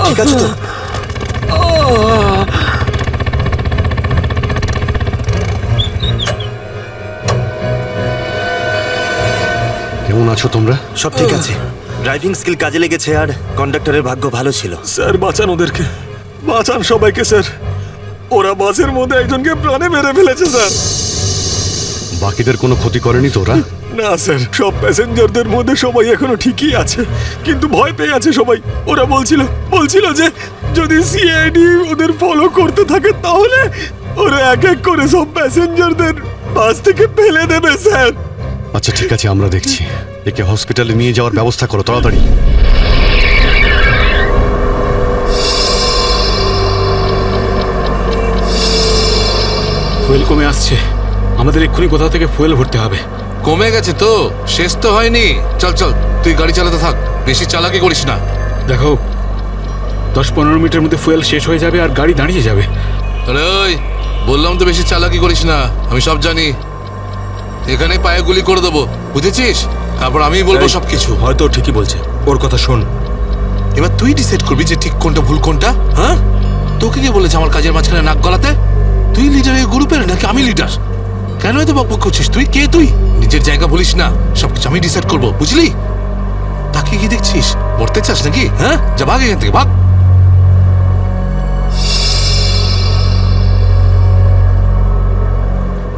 ঠিক আছে তো? কেমন আছো তোমরা? সব ঠিক আছে। ড্রাইভিং স্কিল কাজে লেগেছে আর কন্ডাক্টরের ভাগ্য ভালো ছিল। স্যার বাঁচান ওদেরকে, বাঁচান সবাইকে স্যার। ওরা বাসের মধ্যে একজনকে প্রাণে মেরে ফেলেছে স্যার। বাকিদের কোনো ক্ষতি করেনি তো ওরা? না স্যার, সব প্যাসেঞ্জারদের মধ্যে সবাই এখনো ঠিকই আছে, কিন্তু ভয় পেয়ে আছে সবাই। ওরা বলছিল যে যদি সিআইডি ওদের ফলো করতে থাকে তাহলে ওরা এক এক করে সব প্যাসেঞ্জারদের বাস থেকে ফেলে দেবে স্যার। আচ্ছা ঠিক আছে, আমরা দেখছি। একে হসপিটালে নিয়ে যাওয়ার ব্যবস্থা করো তাড়াতাড়ি। ফুয়েল কমে আসছে, আমাদের এক্ষুনি কোথাও থেকে ফুয়েল ভরতে হবে। কমে গেছে তো, শেষ তো হয়নি। চল চল, তুই গাড়ি চালাতে থাক, বেশি চালাকি করিস না। দেখো 10-15 মিনিটের মধ্যে ফুয়েল শেষ হয়ে যাবে আর গাড়ি দাঁড়িয়ে যাবে। আরে ওই, বললাম তো বেশি চালাকি করিস না, আমি সব জানি। এখানে পায়ে গুলি করে দেবো, বুঝেছিস? তারপর আমিই বলবো সবকিছু। হয়তো ঠিকই বলছে, ওর কথা শোন। এবার তুই ডিসাইড করবি যে ঠিক কোনটা ভুল কোনটা। হ্যাঁ, তোকে কে বলেছে আমার কাজের মাঝখানে নাক গলাতে? তুই লিডার এই গ্রুপের নাকি আমি লিডার? কেন এত বকবক করছিস? তুই কে? তুই নিজের জায়গা বলিস না, সবকিছু আমি ডিসাইড করবো, বুঝলি? তাকে কি দেখছিস? মরতে চাস নাকি? হ্যাঁ, যা ভাগ এখান থেকে, ভাগ।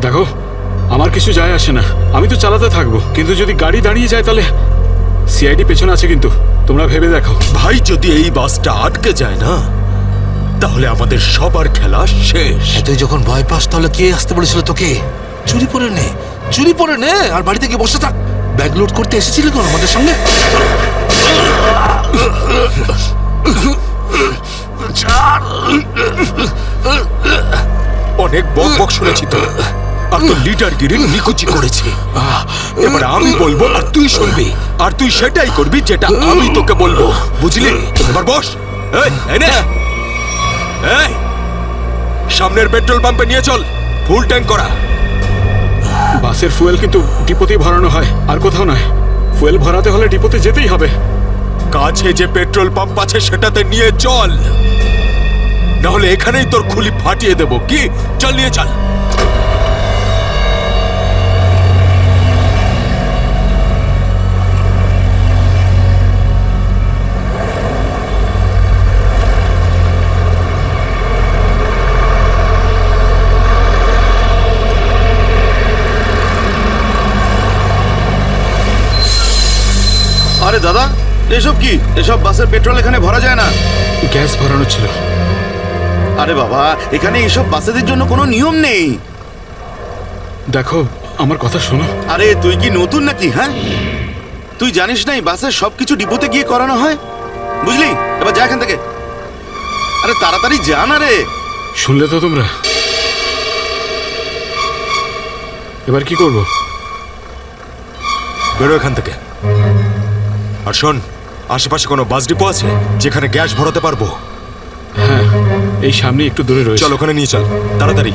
দেখো আমার কিছু যায় আসে না, আমি তো চালাতে থাকবো, কিন্তু যদি গাড়ি দাঁড়িয়ে যায় তাহলে সিআইডি পেছনে আছে, কিন্তু তোমরা ভেবে দেখো। ভাই যদি এই বাসটা আটকে যায় না, তাহলে আমাদের সবার খেলা শেষ। তুই যখন ভয় পাস তাহলে কে আসতে বলেছিল তোকে? চুরি পরে নে, চুরি পরে নে, আর বাড়িতে গিয়ে বসে থাক। ব্যাগ লোড করতে এসেছিলি কোন আমাদের সঙ্গে? অনেক বক বক শুনেছি তো, আর তো লিডারগিরি নিকুচি করেছি। এবার আমি বলবো আর তুই শুনবি, আর তুই সেটাই করবি যেটা আমি তোকে বলবো, বুঝলি? এবার বস। এই, এনে এই, সামনের পেট্রোল পাম্পে নিয়ে চল, ফুল ট্যাঙ্ক করা। বাসের ফুয়েল কিন্তু ডিপোতেই ভরানো হয়, আর কোথাও নয়। ফুয়েল ভরাতে হলে ডিপোতে যেতেই হবে। কাছে যে পেট্রোল পাম্প আছে সেটাতে নিয়ে চল, নাহলে এখানেই তোর খুলি ফাটিয়ে দেবো। কি? চল নিয়ে চল। আরে দাদা, এসব কি? এসব বাসের পেট্রোল এখানে ভরা যায় না। গ্যাস ভরানো ছিল। আরে বাবা, এখানে এসব বাসেদের জন্য কোনো নিয়ম নেই। দেখো আমার কথা শোনো। আরে তুই কি নতুন নাকি? হ্যাঁ, তুই জানিস না এই বাসের সবকিছু ডিপোতে গিয়ে করানো হয়, বুঝলি? এবার যা এখান থেকে, আরে তাড়াতাড়ি যা না রে। শুনলে তো তোমরা, এবার কি করব? বেরো এখান থেকে। আর শোন, আশেপাশে কোনো বাস ডিপো আছে যেখানে গ্যাস ভরাতে পারবো? হ্যাঁ, এই সামনে একটু দূরে রয়েছে। চল ওখানে নিয়ে চল তাড়াতাড়ি।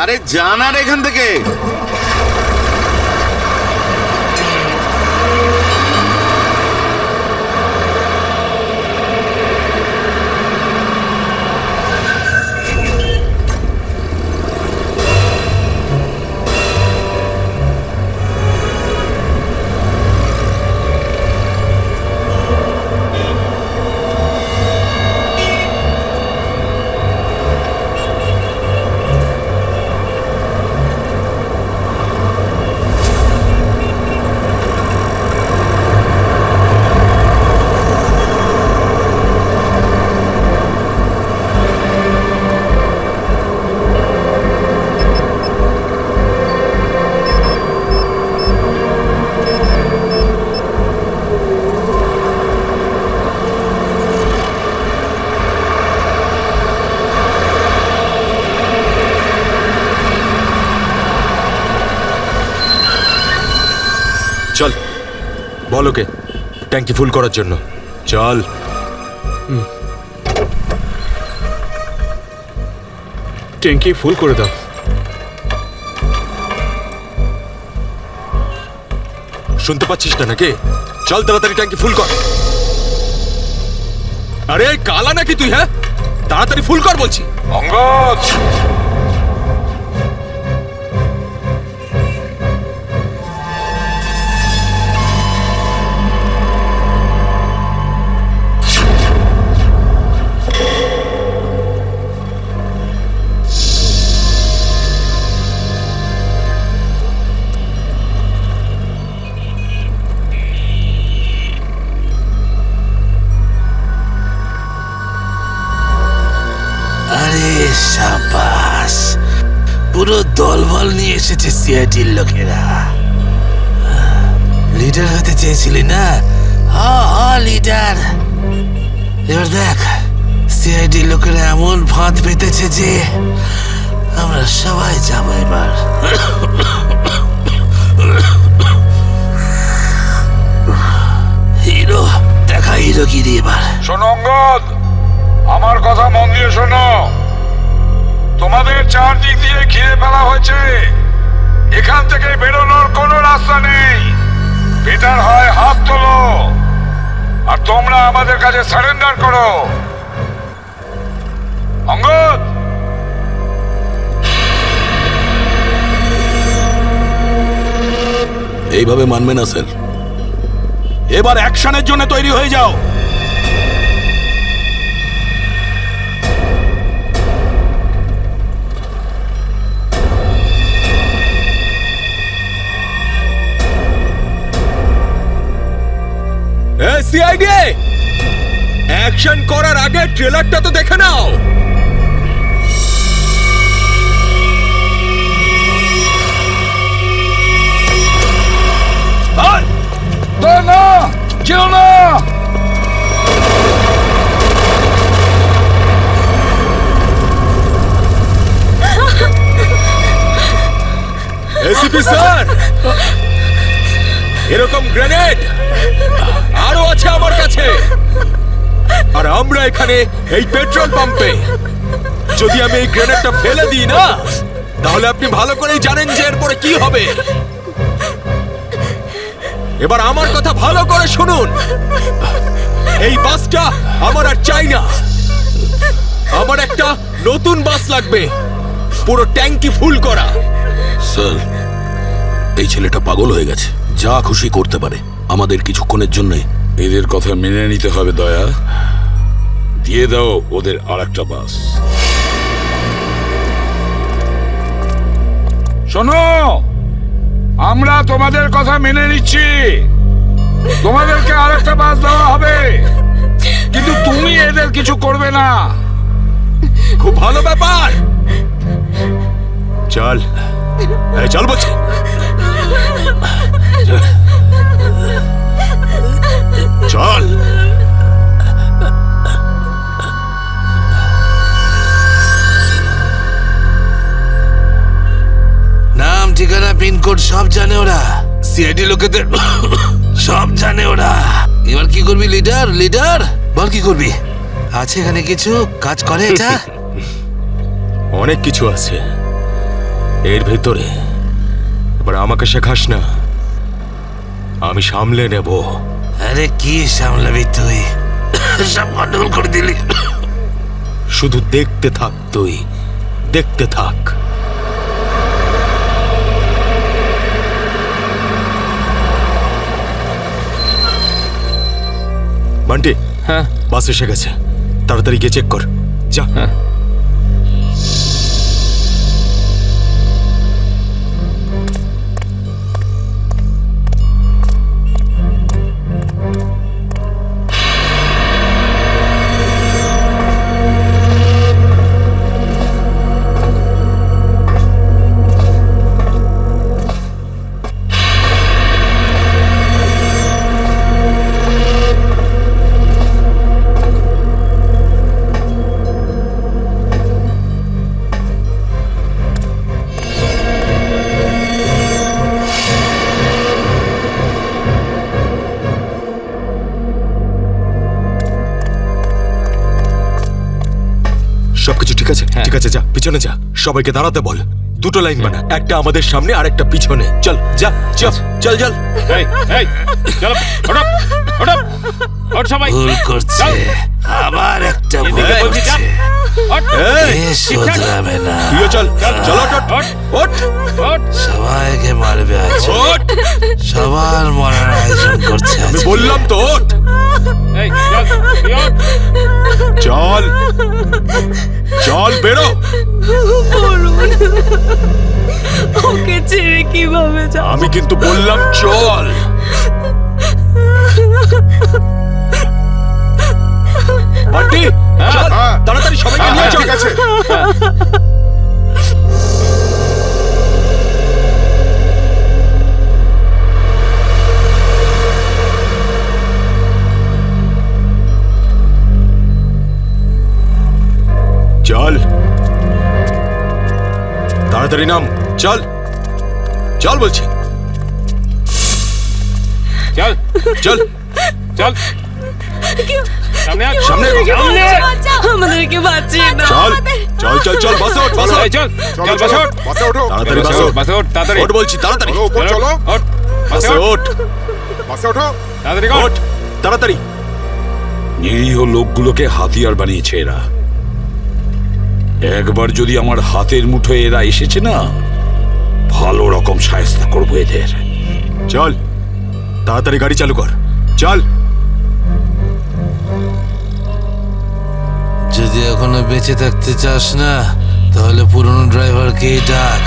আরে যা না রে এখান থেকে। চল, বল ওকে ট্যাঙ্কি ফুল করার জন্য। চল। ট্যাঙ্কি ফুল করে দাও। শুনতে পাচ্ছিস না নাকি? চল তাড়াতাড়ি ট্যাঙ্কি ফুল কর। আরে কালা নাকি তুই? হ্যাঁ, তাড়াতাড়ি ফুল কর বলছি। অঙ্গদ, আরে সাবাস, পুরো দলবল নিয়ে এসেছে সিআইডির লোকেরা। লিডার হতে চেয়েছিলি না? লিডার। এবার দেখ, সিআইডি লোকেরা এমন ফাঁদ পেতেছে যে আমরা সবাই যাবো এবার। হিরো দেখা, হিরোগিরি এবার। শোনো অঙ্গদ, আমার কথা মন দিয়ে শোনো। তোমাদের চারদিক দিয়ে ঘিরে ফেলা হয়েছে, এখান থেকে বেরোনোর কোনো রাস্তা নেই। বেটার হয় হাত তোলো আর তোমরা আমাদের কাছে সারেন্ডার করো। অঙ্গদ, এইভাবে মানবে না স্যার। এবার অ্যাকশনের জন্য তৈরি হয়ে যাও। সিআইডি, অ্যাকশন করার আগে ট্রেলারটা তো দেখে নাও। না, যেও না। এসিপি স্যার, এরকম গ্রেনেড আরো আছে আমার কাছে। আর আমরা এখানে এই পেট্রোল পাম্পে, যদি আমি এই গ্রেনেডটা ফেলে দিই না, তাহলে আপনি ভালো করেই জানেন যে এরপরে কি হবে। এবার আমার কথা ভালো করে শুনুন। এই বাসটা আমার আর চাই না। আমার একটা নতুন বাস লাগবে, পুরো ট্যাঙ্কি ফুল করা। স্যার, এই ছেলেটা পাগল হয়ে গেছে, যা খুশি করতে পারে। আমাদের কিছুক্ষণের জন্য এদের কথা মেনে নিতে হবে দয়া। দিয়ে দাও ওদের আরেকটা বাস। শোনো, আমরা তোমাদের কথা মেনে নিচ্ছি, তোমাদেরকে আরেকটা বাস দেওয়া হবে, কিন্তু তুমি এদের কিছু করবে না। খুব ভালো ব্যাপার। চল, চল বলছি। চল। নাম, ঠিকানা, পিনকোড সব জানে ওরা। সিআইডি লোকেদের সব জানে ওরা। এবার কি করবি লিডার? লিডার বল, কি করবি? আছে এখানে কিছু কাজ করে এটা? অনেক কিছু আছে এর ভেতরে। এবার আমাকে শেখাস না, আমি সামলে নেব। আরে কি সামলাবি তুই? সব গন্ডগোল করে দিলি। শুধু দেখতে থাক, তুই দেখতে থাক। বান্টি, হ্যাঁ বাস এসে গেছে, তাড়াতাড়ি গিয়ে চেক কর। যা। সবকিছু ঠিক আছে? ঠিক আছে, যা পিছনে যা, সবাইকে দাঁড়াতে বল। দুটো লাইন বানা, একটা আমাদের সামনে আর একটা পিছনে। চল যা, চল চল চল। ভুল করছে, আবার একটা ভুল করছে। শুধরাবে না। তুইও চল, চল ওঠ। সবাইকে মারবে আজ, সবার মরার আয়োজন করছে। আমি বললাম তো ওঠ। চল চল, বেরো। ওকে ছেড়ে কিভাবে যাব? আমি কিন্তু বললাম চল। বান্টি, চল তাড়াতাড়ি, সবাইকে নিয়ে চল। তাড়াতাড়ি নাম, চল চল বলছি, চল চল চল সামনে আয়, সামনে আমাদেরকে বাঁচিয়ে দাও। চল চল চল চল, বাসে ওঠ, বাসে ওঠ। চল চল বাসে ওঠ, বাসে ওঠো, তাড়াতাড়ি বাসে ওঠ, বাসে ওঠ, তাড়াতাড়ি ওঠ বলছি, তাড়াতাড়ি চলো ওঠ, বাসে ওঠ, বাসে ওঠো, তাড়াতাড়ি কর। ওঠ তাড়াতাড়ি। নিরীহ লোকগুলোকে হাতিয়ার বানিয়েছে এরা। একবার যদি আমার হাতের মুঠোয় এরা এসেছে না, ভালো রকম শায়েস্তা করবো এদের। চল তাড়াতাড়ি গাড়ি চালু কর, চল। যদি এখনো বেঁচে থাকতে চাস না তাহলে পুরনো ড্রাইভারকেই ডাক।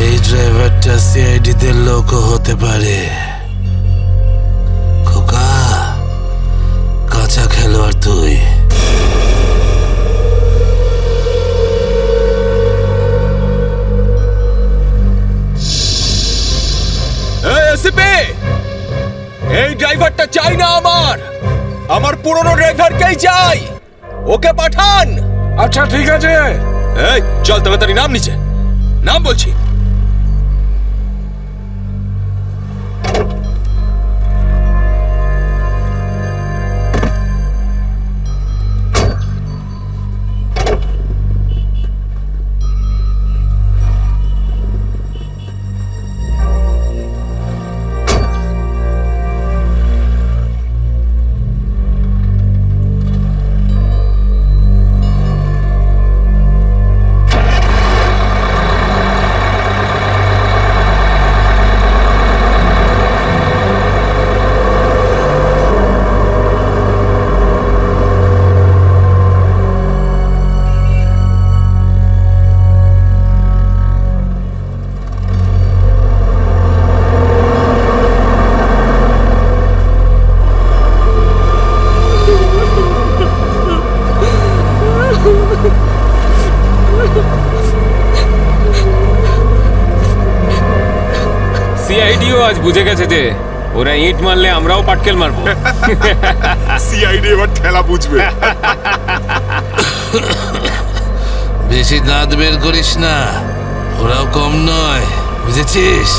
এই ড্রাইভারটা সিআইডি দের লোকও হতে পারে। খোকা, কাঁচা খেলোয়াড় তুই। এই ড্রাইভারটা চাই না আমার পুরনো ড্রাইভারকেই চাই, ওকে পাঠান। আচ্ছা ঠিক আছে, এই চল তাড়াতাড়ি নাম নিচে, নাম বলছি। সিআইডিও আজ বুঝে গেছে যে ওরা ইট মারলে আমরাও পাটকেল মারবো। সিআইডি এবার ঠেলা বুঝবে। বেশি দাঁত বের করিস না, ওরাও কম নয়, বুঝেছিস?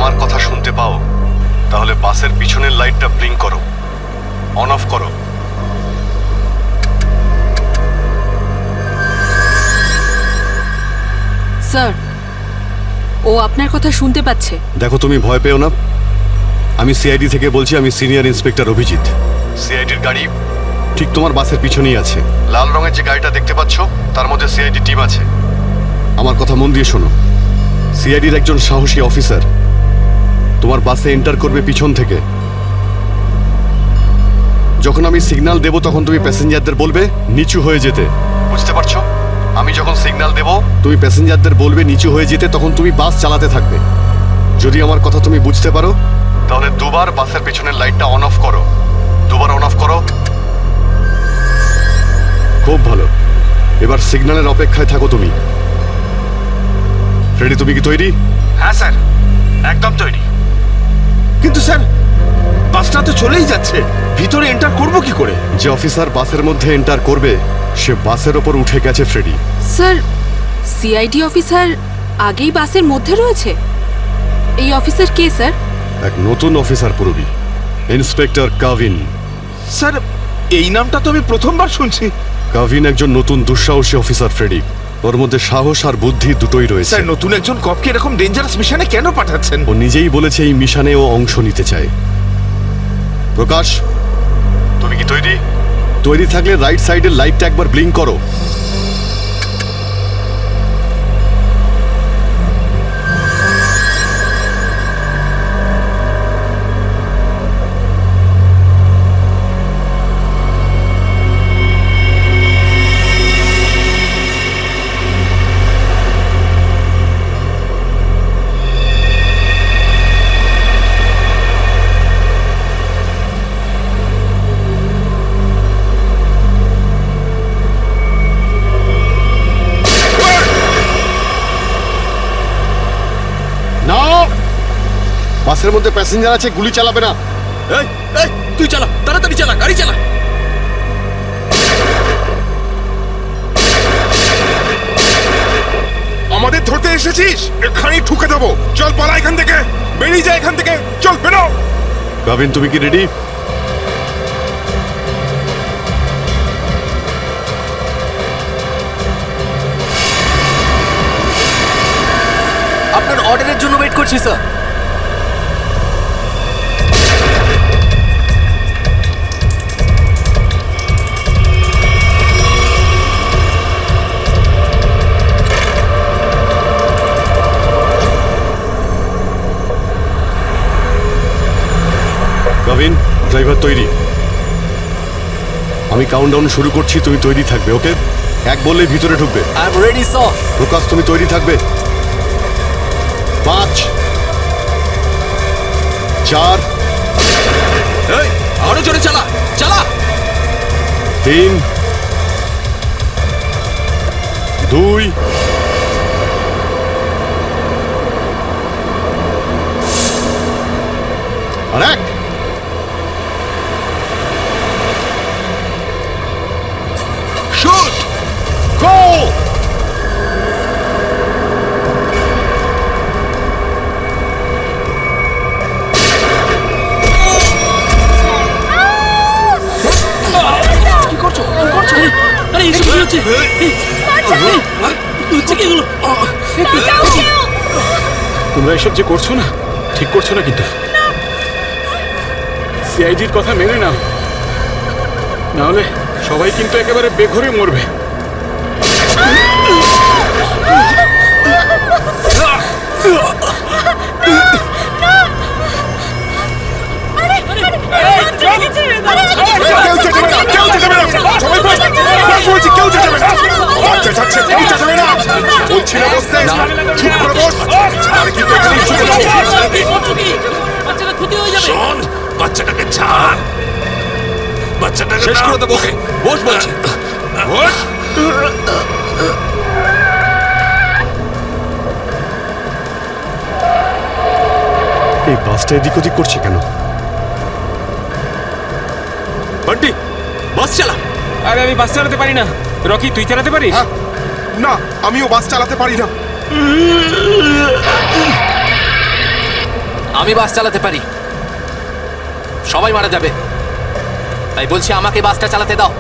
আমার কথা শুনতে পাও তাহলে বাসের পিছনের লাইটটা ব্লিঙ্ক করো, অন অফ করো। স্যার, ও আপনার কথা শুনতে পাচ্ছে। দেখো তুমি ভয় পেও না, আমি সিআইডি থেকে বলছি, আমি সিনিয়র ইন্সপেক্টর অভিজিৎ। সিআইডির গাড়ি ঠিক তোমার বাসের পিছনেই আছে। লাল রঙের যে গাড়িটা দেখতে পাচ্ছ তার মধ্যে সিআইডি টিম আছে। আমার কথা মন দিয়ে শোনো, সিআইডির একজন সাহসী অফিসার তোমার বাসে এন্টার করবে পিছন থেকে। যখন আমি সিগন্যাল দেব তখন তুমি প্যাসেঞ্জারদের বলবে নিচু হয়ে যেতে, বুঝতে পারছো? আমি যখন সিগন্যাল দেব তুমি প্যাসেঞ্জারদের বলবে নিচু হয়ে যেতে, তখন তুমি বাস চালাতে থাকবে। যদি আমার কথা তুমি বুঝতে পারো তাহলে দুবার বাসের পেছনের লাইটটা অন অফ করো, দুবার অন অফ করো। খুব ভালো, এবার সিগন্যালের অপেক্ষায় থাকো তুমি। ফ্রেডি, তুমি কি তৈরি? হ্যাঁ স্যার, একদম তৈরি। কিন্তু স্যার, বাসটা তো চলেই যাচ্ছে, ভিতরে এন্টার করব কি করে? যে অফিসার বাসের মধ্যে এন্টার করবে সে বাসের ওপর উঠে গেছে ফ্রেডি। স্যার, সিআইডি অফিসার আগেই বাসের মধ্যে রয়েছে। এই অফিসার কে স্যার? এক নতুন অফিসার পুরবি, ইন্সপেক্টর কাভিন। স্যার, এই নামটা তো আমি প্রথমবার শুনছি। কাভিন একজন নতুন দুঃসাহসী অফিসার ফ্রেডি। ওর মধ্যে সাহস আর বুদ্ধি দুটোই রয়েছে। স্যার নতুন একজন কপকে এরকম ডেঞ্জারাস মিশনে কেন পাঠাচ্ছেন? ও নিজেই বলেছে এই মিশনে ও অংশ নিতে চায়। প্রকাশ, তুমি কি তৈরি? তৈরি থাকলে রাইট সাইডের লাইটটা একবার ব্লিঙ্ক করো। বাসের মধ্যে প্যাসেঞ্জার আছে, গুলি চালাবে না। এই এই তুই চালা, তাড়াতাড়ি চালা, গাড়ি চালা। আমাদের ধরতে এসেছিস? এখানেই ঠুকে দেবো। চল পালা এখান থেকে, বেরিয়ে যা এখান থেকে, চল বেরো। গাভিন, তুমি কি রেডি? আপনার অর্ডারের জন্য ওয়েট করছি স্যার। গাভিন, ড্রাইভার তৈরি। আমি কাউন্টডাউন শুরু করছি, তুমি তৈরি থাকবে। ওকে, এক বললেই ভিতরে ঢুকবে। I am ready sir. Prakash, তুমি তৈরি থাকবে। 5 4 এই আরো জোরে চালা, চালা। 3 2 আর 1। শুট, গো! কি করছো? কি করছো? আরে এসব কি হচ্ছে? হচ্ছে কি এগুলো? তোমরা এসব যে করছো না, ঠিক করছো না কিন্তু। সিআইডির কথা মেনে নাও, নাহলে সবাই কিন্তু একেবারে বেঘরে মরবে। বাচ্চাটাকে ছাড়, বাচ্চাটাকে শেষ করে দেবো। বস বলছি, বস। এই বাসটা এদিক ওদিক করছে কেন? বান্টি, বাস চালা। আরে আমি বাস চালাতে পারি না। রকি, তুই চালাতে পারিস? না, আমিও বাস চালাতে পারি না। আমি বাস চালাতে পারি, সবাই মারা যাবে, তাই বলছি আমাকে বাসটা চালাতে দাও।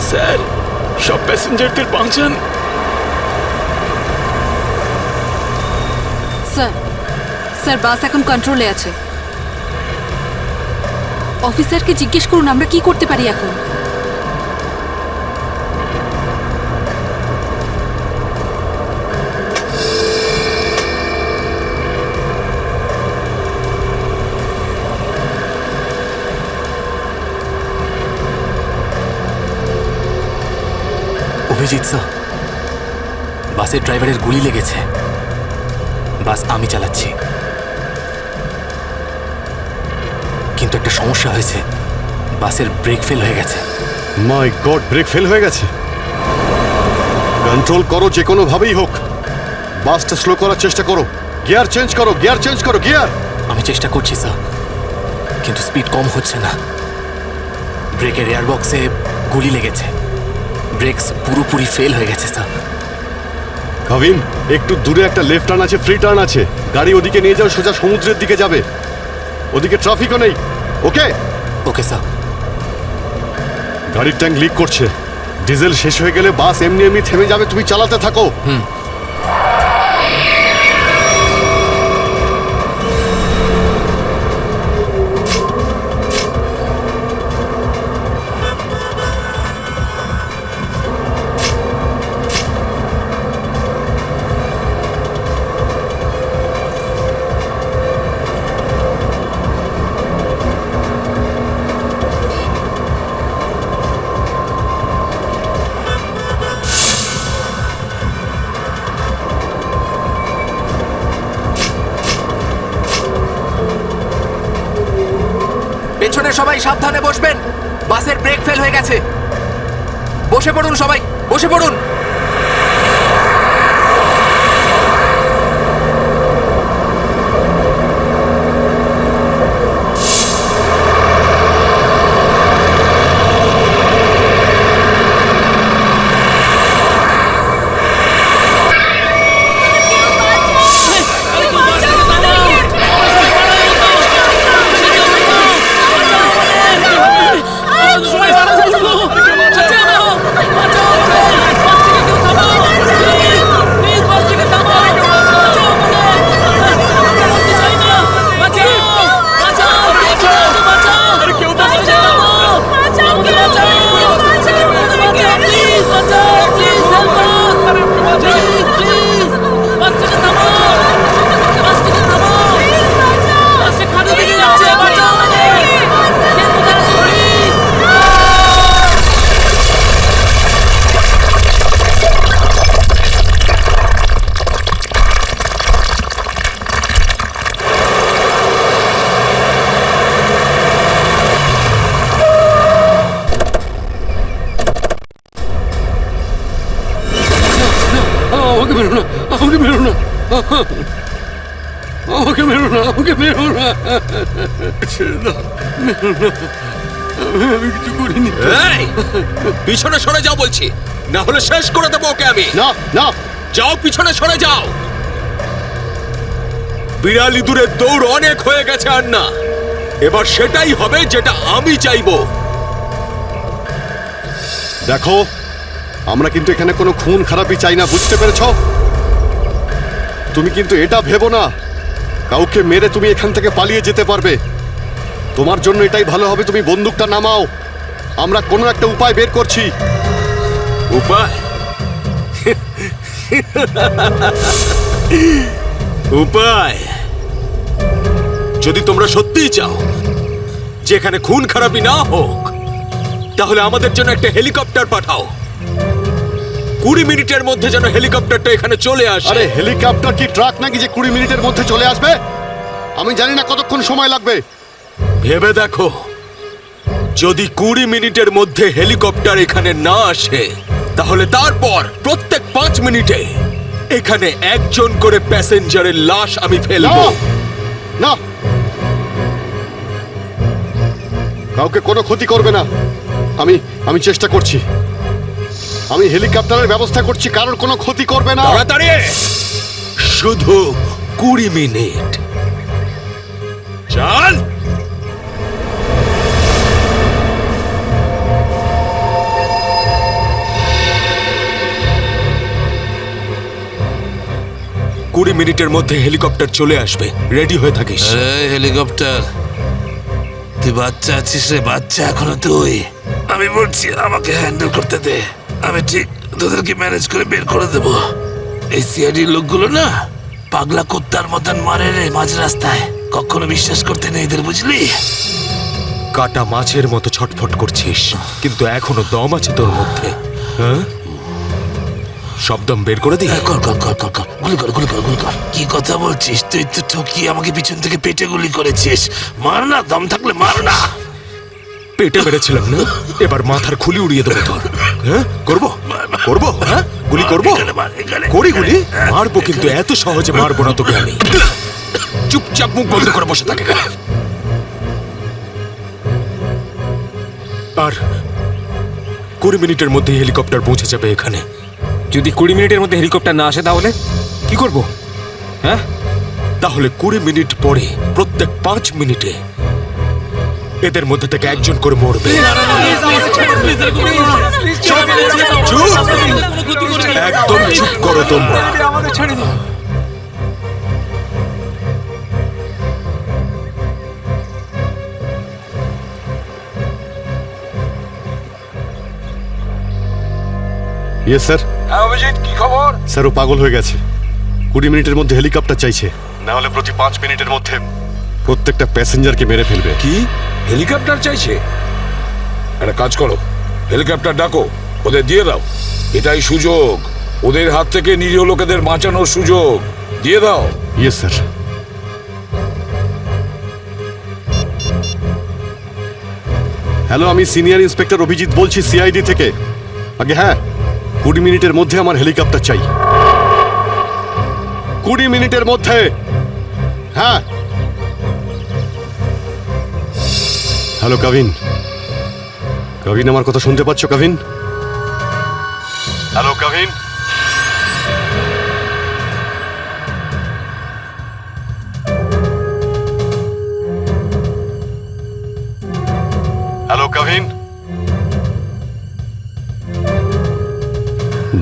স্যার, সব প্যাসেঞ্জারদের বাঁচান। স্যার, স্যার বাস এখন কন্ট্রোলে আছে। অফিসারকে জিজ্ঞেস করুন আমরা কি করতে পারি এখন। অভিজিৎ স্যার, বাসের ড্রাইভারের গুলি লেগেছে। বাস আমি চালাচ্ছি, কিন্তু একটা সমস্যা হয়েছে। বাসের ব্রেক ফেল হয়ে গেছে। মাই গড, ব্রেক ফেল হয়ে গেছে। কন্ট্রোল করো যে কোনো ভাবেই হোক। বাসটা স্লো করার চেষ্টা করো। গিয়ার চেঞ্জ করো, গিয়ার চেঞ্জ করো, গিয়ার। আমি চেষ্টা করছি স্যার, কিন্তু স্পিড কম হচ্ছে না। ব্রেকের এয়ার বক্সে গুলি লেগেছে। ব্রেকস পুরোপুরি ফেল হয়ে গেছে স্যার। ভাবিন, একটু দূরে একটা লেফট টার্ন আছে, ফ্রি টার্ন আছে। গাড়ি ওদিকে নিয়ে যাও, সোজা সমুদ্রের দিকে যাবে। ওদিকে ট্রাফিকও নেই। ওকে ওকে স্যার। গাড়ির ট্যাঙ্ক লিক করছে, ডিজেল শেষ হয়ে গেলে বাস এমনি এমনি থেমে যাবে, তুমি চালাতে থাকো। পেছনে সবাই সাবধানে বসবেন, বাসের ব্রেক ফেল হয়ে গেছে। বসে পড়ুন সবাই, বসে পড়ুন। আমাকে মেরো না, আমাকে মেরো না, আমাকে মেরো না, আমাকে মেরো না, ছেড়ে দাও, মেরো না, আমি কিছু করিনি। পিছনে সরে যাও বলছি, না হলে শেষ করে দেবো ওকে আমি। না না, যাও, পিছনে সরে যাও। বিড়াল ইঁদুরের দৌড় অনেক হয়ে গেছে আর না, এবার সেটাই হবে যেটা আমি চাইবো। দেখো, আমরা কিন্তু এখানে কোনো খুন খারাপি চাই না, বুঝতে পেরেছো? তুমি কিন্তু এটা ভেবো না কাউকে মেরে তুমি এখান থেকে পালিয়ে যেতে পারবে। তোমার জন্য এটাই ভালো হবে, তুমি বন্দুকটা নামাও। আমরা কোনো একটা উপায় বের করছি। উপায়? উপায়? যদি তোমরা সত্যিই চাও যে এখানে খুন খারাপি না হোক, তাহলে আমাদের জন্য একটা হেলিকপ্টার পাঠাও। 20 মিনিটের মধ্যে যেন হেলিকপ্টারটা এখানে চলে আসে। আরে হেলিকপ্টার কি ট্রাক নাকি যে 20 মিনিটের মধ্যে চলে আসবে? আমি জানি না কতক্ষণ সময় লাগবে। ভেবে দেখো, যদি 20 মিনিটের মধ্যে হেলিকপ্টার এখানে না আসে, তাহলে তারপর প্রত্যেক 5 মিনিটে এখানে একজন করে প্যাসেঞ্জারের লাশ আমি ফেলবো। না, কাউকে কোনো ক্ষতি করবে না। আমি চেষ্টা করছি, আমি হেলিকপ্টারের ব্যবস্থা করছি, কারোর কোনো ক্ষতি করবে না। তাড়াতাড়ি, শুধু 20 মিনিট। চল। কুড়ি মিনিটের মধ্যে হেলিকপ্টার চলে আসবে, রেডি হয়ে থাকিস। হেলিকপ্টার, তুই বাচ্চা আছিস রে, বাচ্চা এখনো তুই। আমি বলছি আমাকে হ্যান্ডেল করতে দে, আমি ঠিক তোদেরকে ম্যানেজ করে বের করে দেব। এই সিআইডির লোকগুলো না পাগলা কুত্তার মতন মারে রে মাঝ রাস্তায়, কখনো বিশ্বাস করতে নেই এদের, বুঝলি? কাটা মাছের মতো ছটফট করছিস, কিন্তু এখনো দম আছে তোর মধ্যে। হ্যাঁ, সব দম বের করে দিই। কর কর কর কর কর, গুলি কর গুলি কর গুলি কর। কি কথা বলছিস? তুই তো ঠকিয়ে আমাকে পিছন থেকে পেটে গুলি করেছিস। মার না, দম থাকলে মার না। পেটে মেরেছিলাম না, এবার মাথার খুলি উড়িয়ে দেবো তোর। হ্যাঁ, করবো করবো, হ্যাঁ গুলি করবো, করি গুলি মারবো, কিন্তু এত সহজে মারবো না তোকে আমি। চুপচাপ মুখ বন্ধ করে বসে থাকে। আর 20 মিনিটের মধ্যে হেলিকপ্টার পৌঁছে যাবে এখানে। যদি 20 মিনিটের মধ্যে হেলিকপ্টার না আসে তাহলে কি করব? হ্যাঁ, তাহলে 20 মিনিট পরে প্রত্যেক 5 মিনিটে এদের মধ্যে থেকে একজন করে মরবে। চুপ! একদম চুপ করো তোমরা। Yes sir. হ্যাঁ অভিজিৎ, কি খবর? স্যার ও পাগল হয়ে গেছে। 20 মিনিটের মধ্যে হেলিকপ্টার চাইছে, না হলে প্রতি 5 মিনিটের মধ্যে প্রত্যেকটা প্যাসেঞ্জারকে মেরে ফেলবে। কি হেলিকপ্টার চাইছে? একটা কাজ করো, হেলিকপ্টার ডাকো, ওদের দিয়ে দাও। এটাই সুযোগ, ওদের হাত থেকে নিরীহ লোকেদের বাঁচানোর সুযোগ। দিয়ে দাও। Yes sir. হ্যালো, আমি সিনিয়র ইন্সপেক্টর অভিজিৎ বলছি সিআইডি থেকে। আগে হ্যাঁ, 20 মিনিটের মধ্যে আমার হেলিকপ্টার চাই। 20 মিনিটের মধ্যে। হ্যাঁ। হ্যালো কাভিন, কাভিন আমার কথা শুনতে পাচ্ছ কাভিন? হ্যালো কাভিন। হ্যালো কাভিন।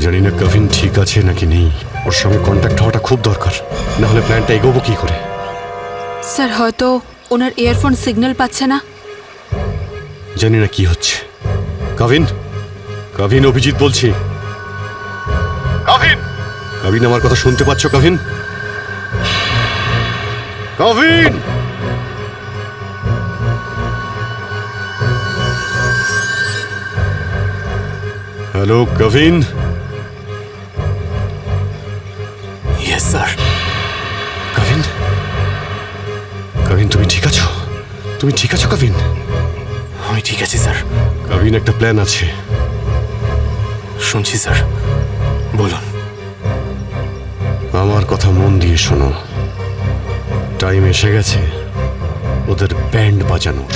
জানি না কাভিন ঠিক আছে নাকি নেই। ওর সঙ্গে কন্ট্যাক্ট হওয়াটা খুব দরকার, না হলে প্ল্যানটা এগোবো কি করে? স্যার হয়তো ওনার ইয়ারফোন সিগন্যাল পাচ্ছে না। জানি না কি হচ্ছে। কাভিন, কাভিন অভিজিৎ বলছি। কাভিন, কাভিন আমার কথা শুনতে পাচ্ছ Kavin? Kavin. Hello Kavin. Yes sir. Kavin, Kavin তুমি ঠিক আছো? তুমি ঠিক আছো কাভিন? আমি ঠিক আছি স্যার। কাভিন একটা প্ল্যান আছে। শুনছি স্যার, বলুন। আমার কথা মন দিয়ে শোনো। টাইম এসে গেছে ওদের ব্যান্ড বাজানোর।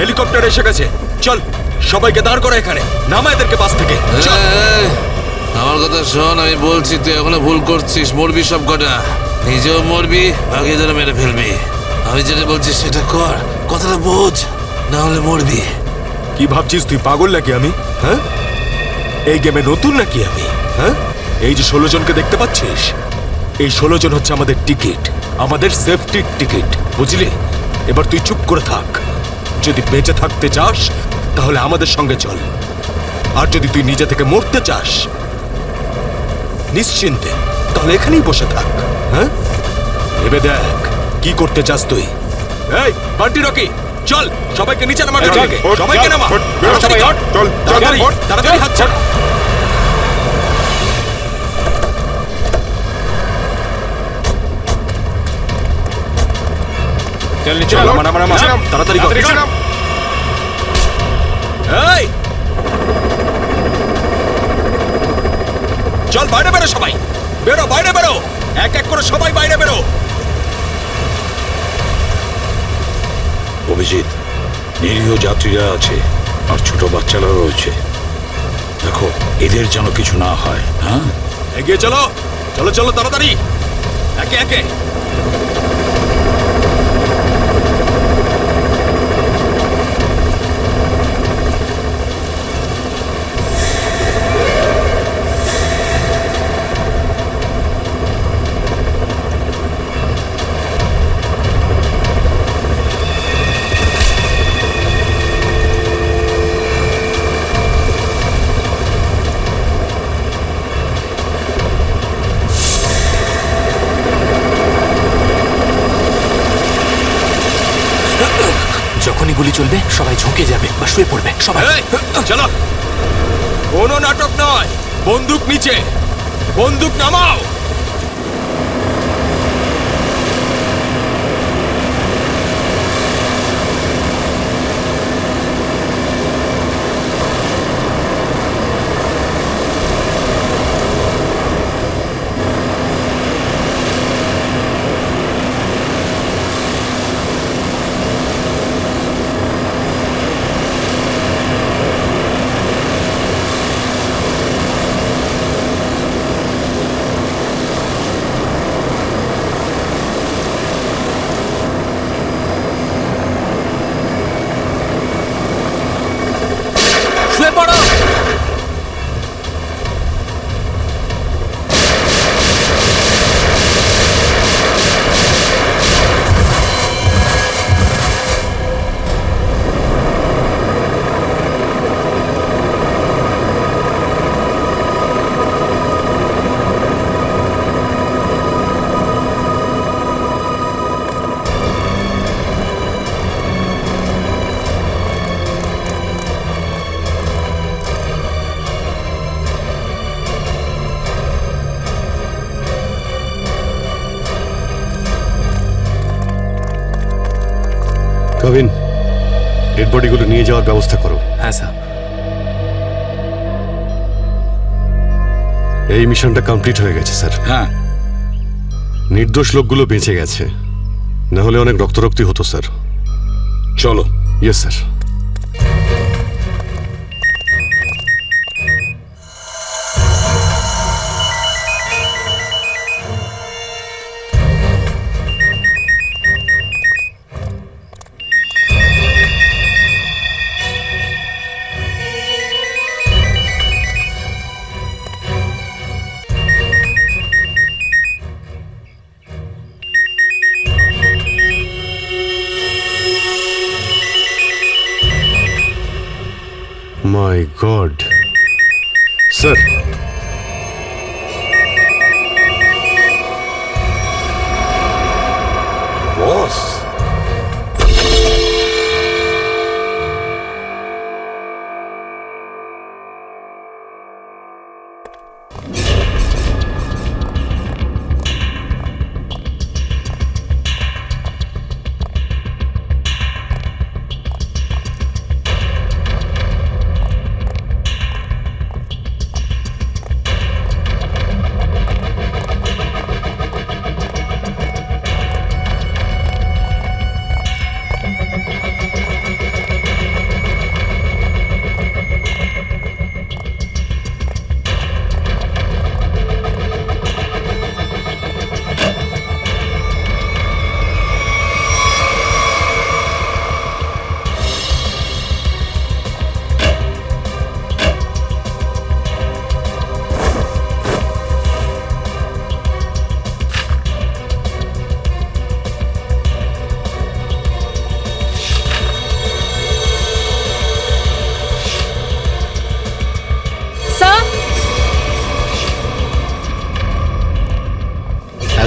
হেলিকপ্টার এসে গেছে, চল সবাইকে দাঁড় করা এখানে, নামা এদেরকে বাস থেকে। আমার কথা শোন, আমি বলছি তুই এখনো ভুল করছিস। মরবি সব কটা, নিজেও মরবি, বাকিদের মেরে ফেলবি। আমি যেটা বলছি সেটা কর, কথাটা বোঝ, না হলে মরবি। কি ভাবছিস তুই পাগল নাকি আমি? হ্যাঁ, এই গেমে নতুন নাকি আমি? হ্যাঁ, এই যে 16 জনকে দেখতে পাচ্ছিস, এই 16 জন হচ্ছে আমাদের টিকিট, আমাদের সেফটির টিকিট, বুঝলি? এবার তুই চুপ করে থাক। যদি বেঁচে থাকতে চাস তাহলে আমাদের সঙ্গে চল, আর যদি তুই নিজে থেকে মরতে চাস নিশ্চিন্তে তাহলে এখানেই বসে থাক। হ্যাঁ, ভেবে দেখ কি করতে চাস তুই। এই বান্টি রকি, চল সবাইকে নিচে নামা, সবাইকে নামা, তাড়াতাড়ি হাত ছাড়। চল নিচে নামা, নামা, নামা, তাড়াতাড়ি কর। এই চল বাইরে বেরো, সবাই বেরো, বাইরে বেরো, এক এক করে সবাই বাইরে বেরো। অভিজিৎ, নিরীহ যাত্রীরা আছে আর ছোট বাচ্চারা রয়েছে। দেখো এদের যেন কিছু না হয়। হ্যাঁ, এগিয়ে চলো, চলো চলো তাড়াতাড়ি, একে একে। যখনই গুলি চলবে সবাই ঝুঁকে যাবে বা শুয়ে পড়বে সবাই। চলো, কোনো নাটক নয়, বন্দুক নিচে, বন্দুক নামাও। শুয়ে পড়ো। কাবিন, ডেড বডিগুলো নিয়ে যাওয়ার ব্যবস্থা করো। হ্যাঁ স্যার। এই মিশনটা কমপ্লিট হয়ে গেছে স্যার। হ্যাঁ, নির্দোষ লোকগুলো বেঁচে গেছে, না হলে অনেক রক্তারক্তি হতো স্যার। চলো। Yes sir. My god sir, boss,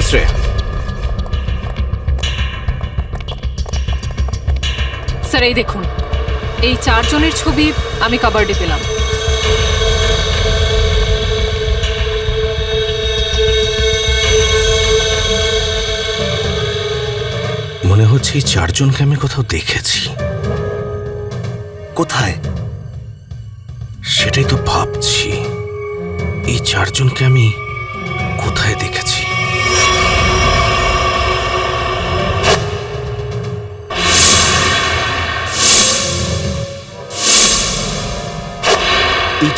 Shreya, sir এই দেখুন, এই 4 জনের ছবি আমি কাবার্ডে পেলাম। মনে হচ্ছে এই 4 জনকে আমি কোথাও দেখেছি। কোথায়? সেটাই তো ভাবছি, এই 4 জনকে আমি কোথায় দেখেছি।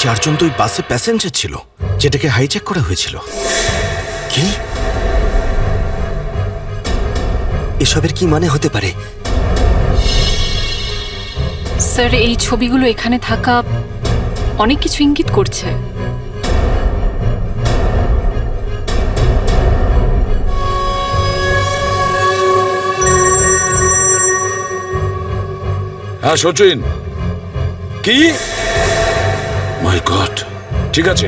চারজন তো ওই বাসে প্যাসেঞ্জার ছিল যেটাকে হাইজ্যাক করা হয়েছিল। কি এসবের কি মানে হতে পারে? স্যার এই ছবিগুলো এখানে থাকা অনেক কিছু ইঙ্গিত করছে। হ্যাঁ সচিন, কি? মাই গড, ঠিক আছে,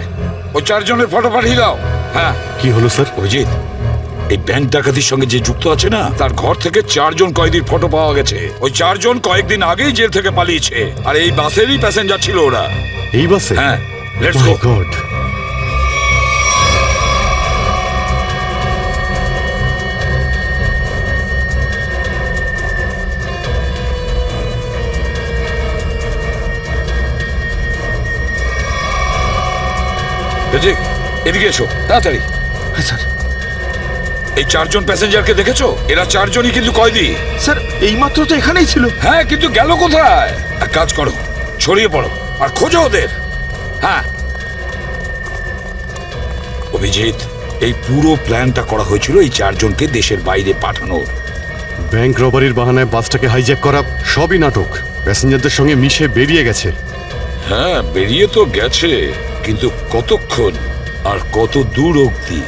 ওই চারজনের ফটো পাঠিয়ে দাও। হ্যাঁ কি হলো স্যার? অভিজিৎ, এই ব্যাংক ডাকাতির সঙ্গে যে যুক্ত আছে না, তার ঘর থেকে 4 জন কয়েদির ফটো পাওয়া গেছে। ওই 4 জন কয়েকদিন আগেই জেল থেকে পালিয়েছে, আর এই বাসেরই প্যাসেঞ্জার ছিল ওরা। এই বাসে? হ্যাঁ, লেটস গো। গড, বেজিক, এদিকে এসো তাড়াতাড়ি। স্যার, এই 4 জন প্যাসেঞ্জারকে দেখেছো? এরা 4 জনই কিন্তু কয়েদি। স্যার এইমাত্র তো এখানেই ছিল। হ্যাঁ, কিন্তু গেল কোথায়? এক কাজ করো, ছড়িয়ে পড়ো আর খোঁজো ওদের। হ্যাঁ অভিজিৎ, এই পুরো প্ল্যানটা করা হয়েছিল এই 4 জনকে দেশের বাইরে পাঠানোর। ব্যাংক রবারির বাহানায় বাসটাকে হাইজ্যাক করা সবই নাটক। প্যাসেঞ্জারদের সঙ্গে মিশে বেরিয়ে গেছে। হ্যাঁ, বেরিয়ে তো গেছে, কিন্তু কতক্ষণ আর কত দূর অবধি?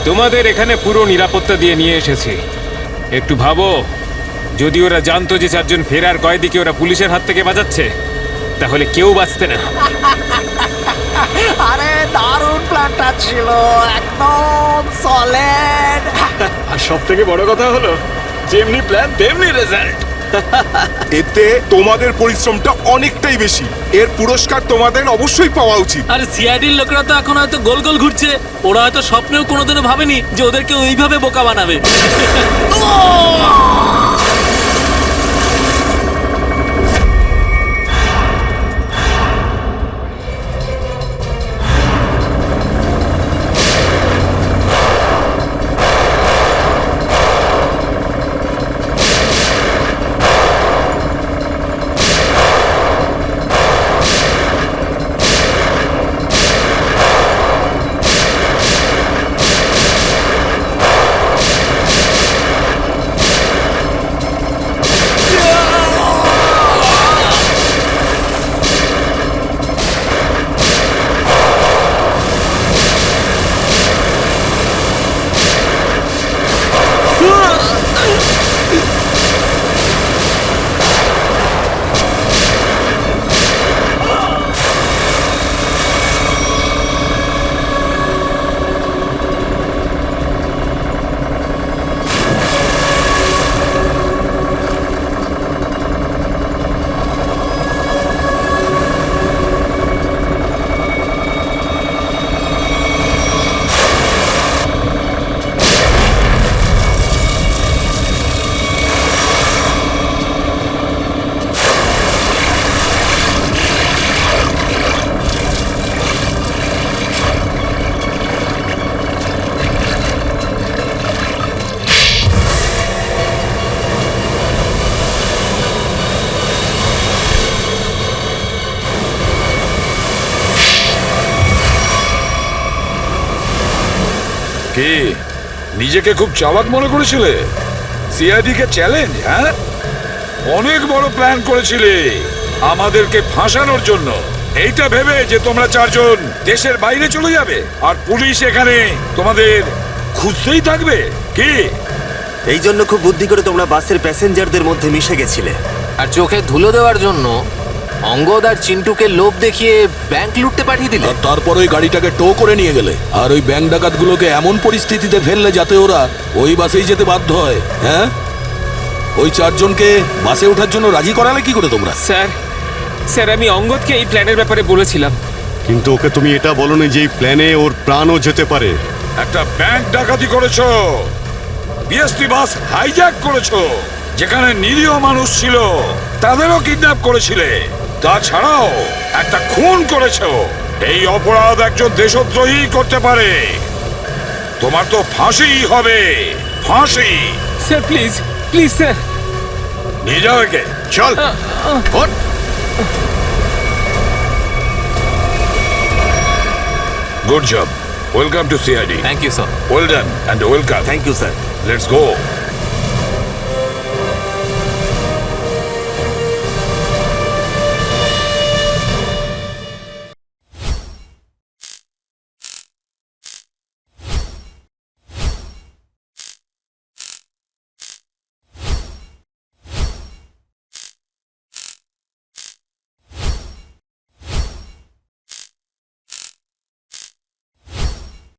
তোমাদের এখানে পুরো নিরাপত্তা দিয়ে নিয়ে এসেছি। একটু ভাবো, যদি ওরা জানতো যে 4 জন ফেরার কয়েদিকে ওরা পুলিশের হাত থেকে বাঁচাচ্ছে, তাহলে কেউ বাঁচতে না। আরে দারুণ প্ল্যানটা ছিল, একদম সলিড। আর সব থেকে বড় কথা হলো, যেমনি প্ল্যান তেমনি রেজাল্ট। এতে তোমাদের পরিশ্রমটা অনেকটাই বেশি। এর পুরস্কার তোমাদের অবশ্যই পাওয়া উচিত। আর সিআইডির লোকরা তো এখন হয়তো গোল গোল ঘুরছে। ওরা হয়তো স্বপ্নেও কোনোদিনও ভাবেনি যে ওদেরকে ওইভাবে বোকা বানাবে। কি নিজেকে খুব চালাক মনে করেছিলে? সিআইডি কে চ্যালেঞ্জ? হ্যাঁ, অনেক বড় প্ল্যান করেছিলে আমাদেরকে ফাঁসানোর জন্য। এইটা ভেবে যে তোমরা 4 জন দেশের বাইরে চলে যাবে আর পুলিশ এখানে তোমাদের খুঁজতেই থাকবে। কি এই জন্য খুব বুদ্ধি করে তোমরা বাসের প্যাসেঞ্জারদের মধ্যে মিশে গেছিলে। আর চোখে ধুলো দেওয়ার জন্য অঙ্গদ আর চিন্টুকে লোভ দেখিয়ে ব্যাংক লুটতে পাঠিয়ে দিলে। তারপর ওই গাড়িটাকে টো করে নিয়ে গেলে আর ওই ব্যাংক ডাকাতগুলোকে এমন পরিস্থিতিতে ফেললে যাতে ওরা ওই বাসেই যেতে বাধ্য হয়। হ্যাঁ, ওই 4 জনকে বাসে ওঠার জন্য রাজি করালে কি করে তোমরা? স্যার, আমি অঙ্গদকে এই প্ল্যানের ব্যাপারে বলেছিলাম, কিন্তু ওকে তুমি এটা বলনি যে এই প্ল্যানে ওর প্রাণও যেতে পারে। একটা ব্যাংক ডাকাতি করেছো, বিএসটি বাস হাইজ্যাক করেছো, যেখানে নিরীহ মানুষ ছিল তাদেরও কিডন্যাপ করেছিলে, তাছাড়াও একটা খুন করেছো। এই অপরাধ একজন দেশদ্রোহী করতে পারে। তোমার তো ফাঁসি হবে, ফাঁসি। স্যার প্লিজ প্লিজ স্যার, নিয়ে যাও একে, চল। ওঠ। Good job. Welcome to CID. Thank you, sir. Well done and welcome. Thank you sir. Let's go.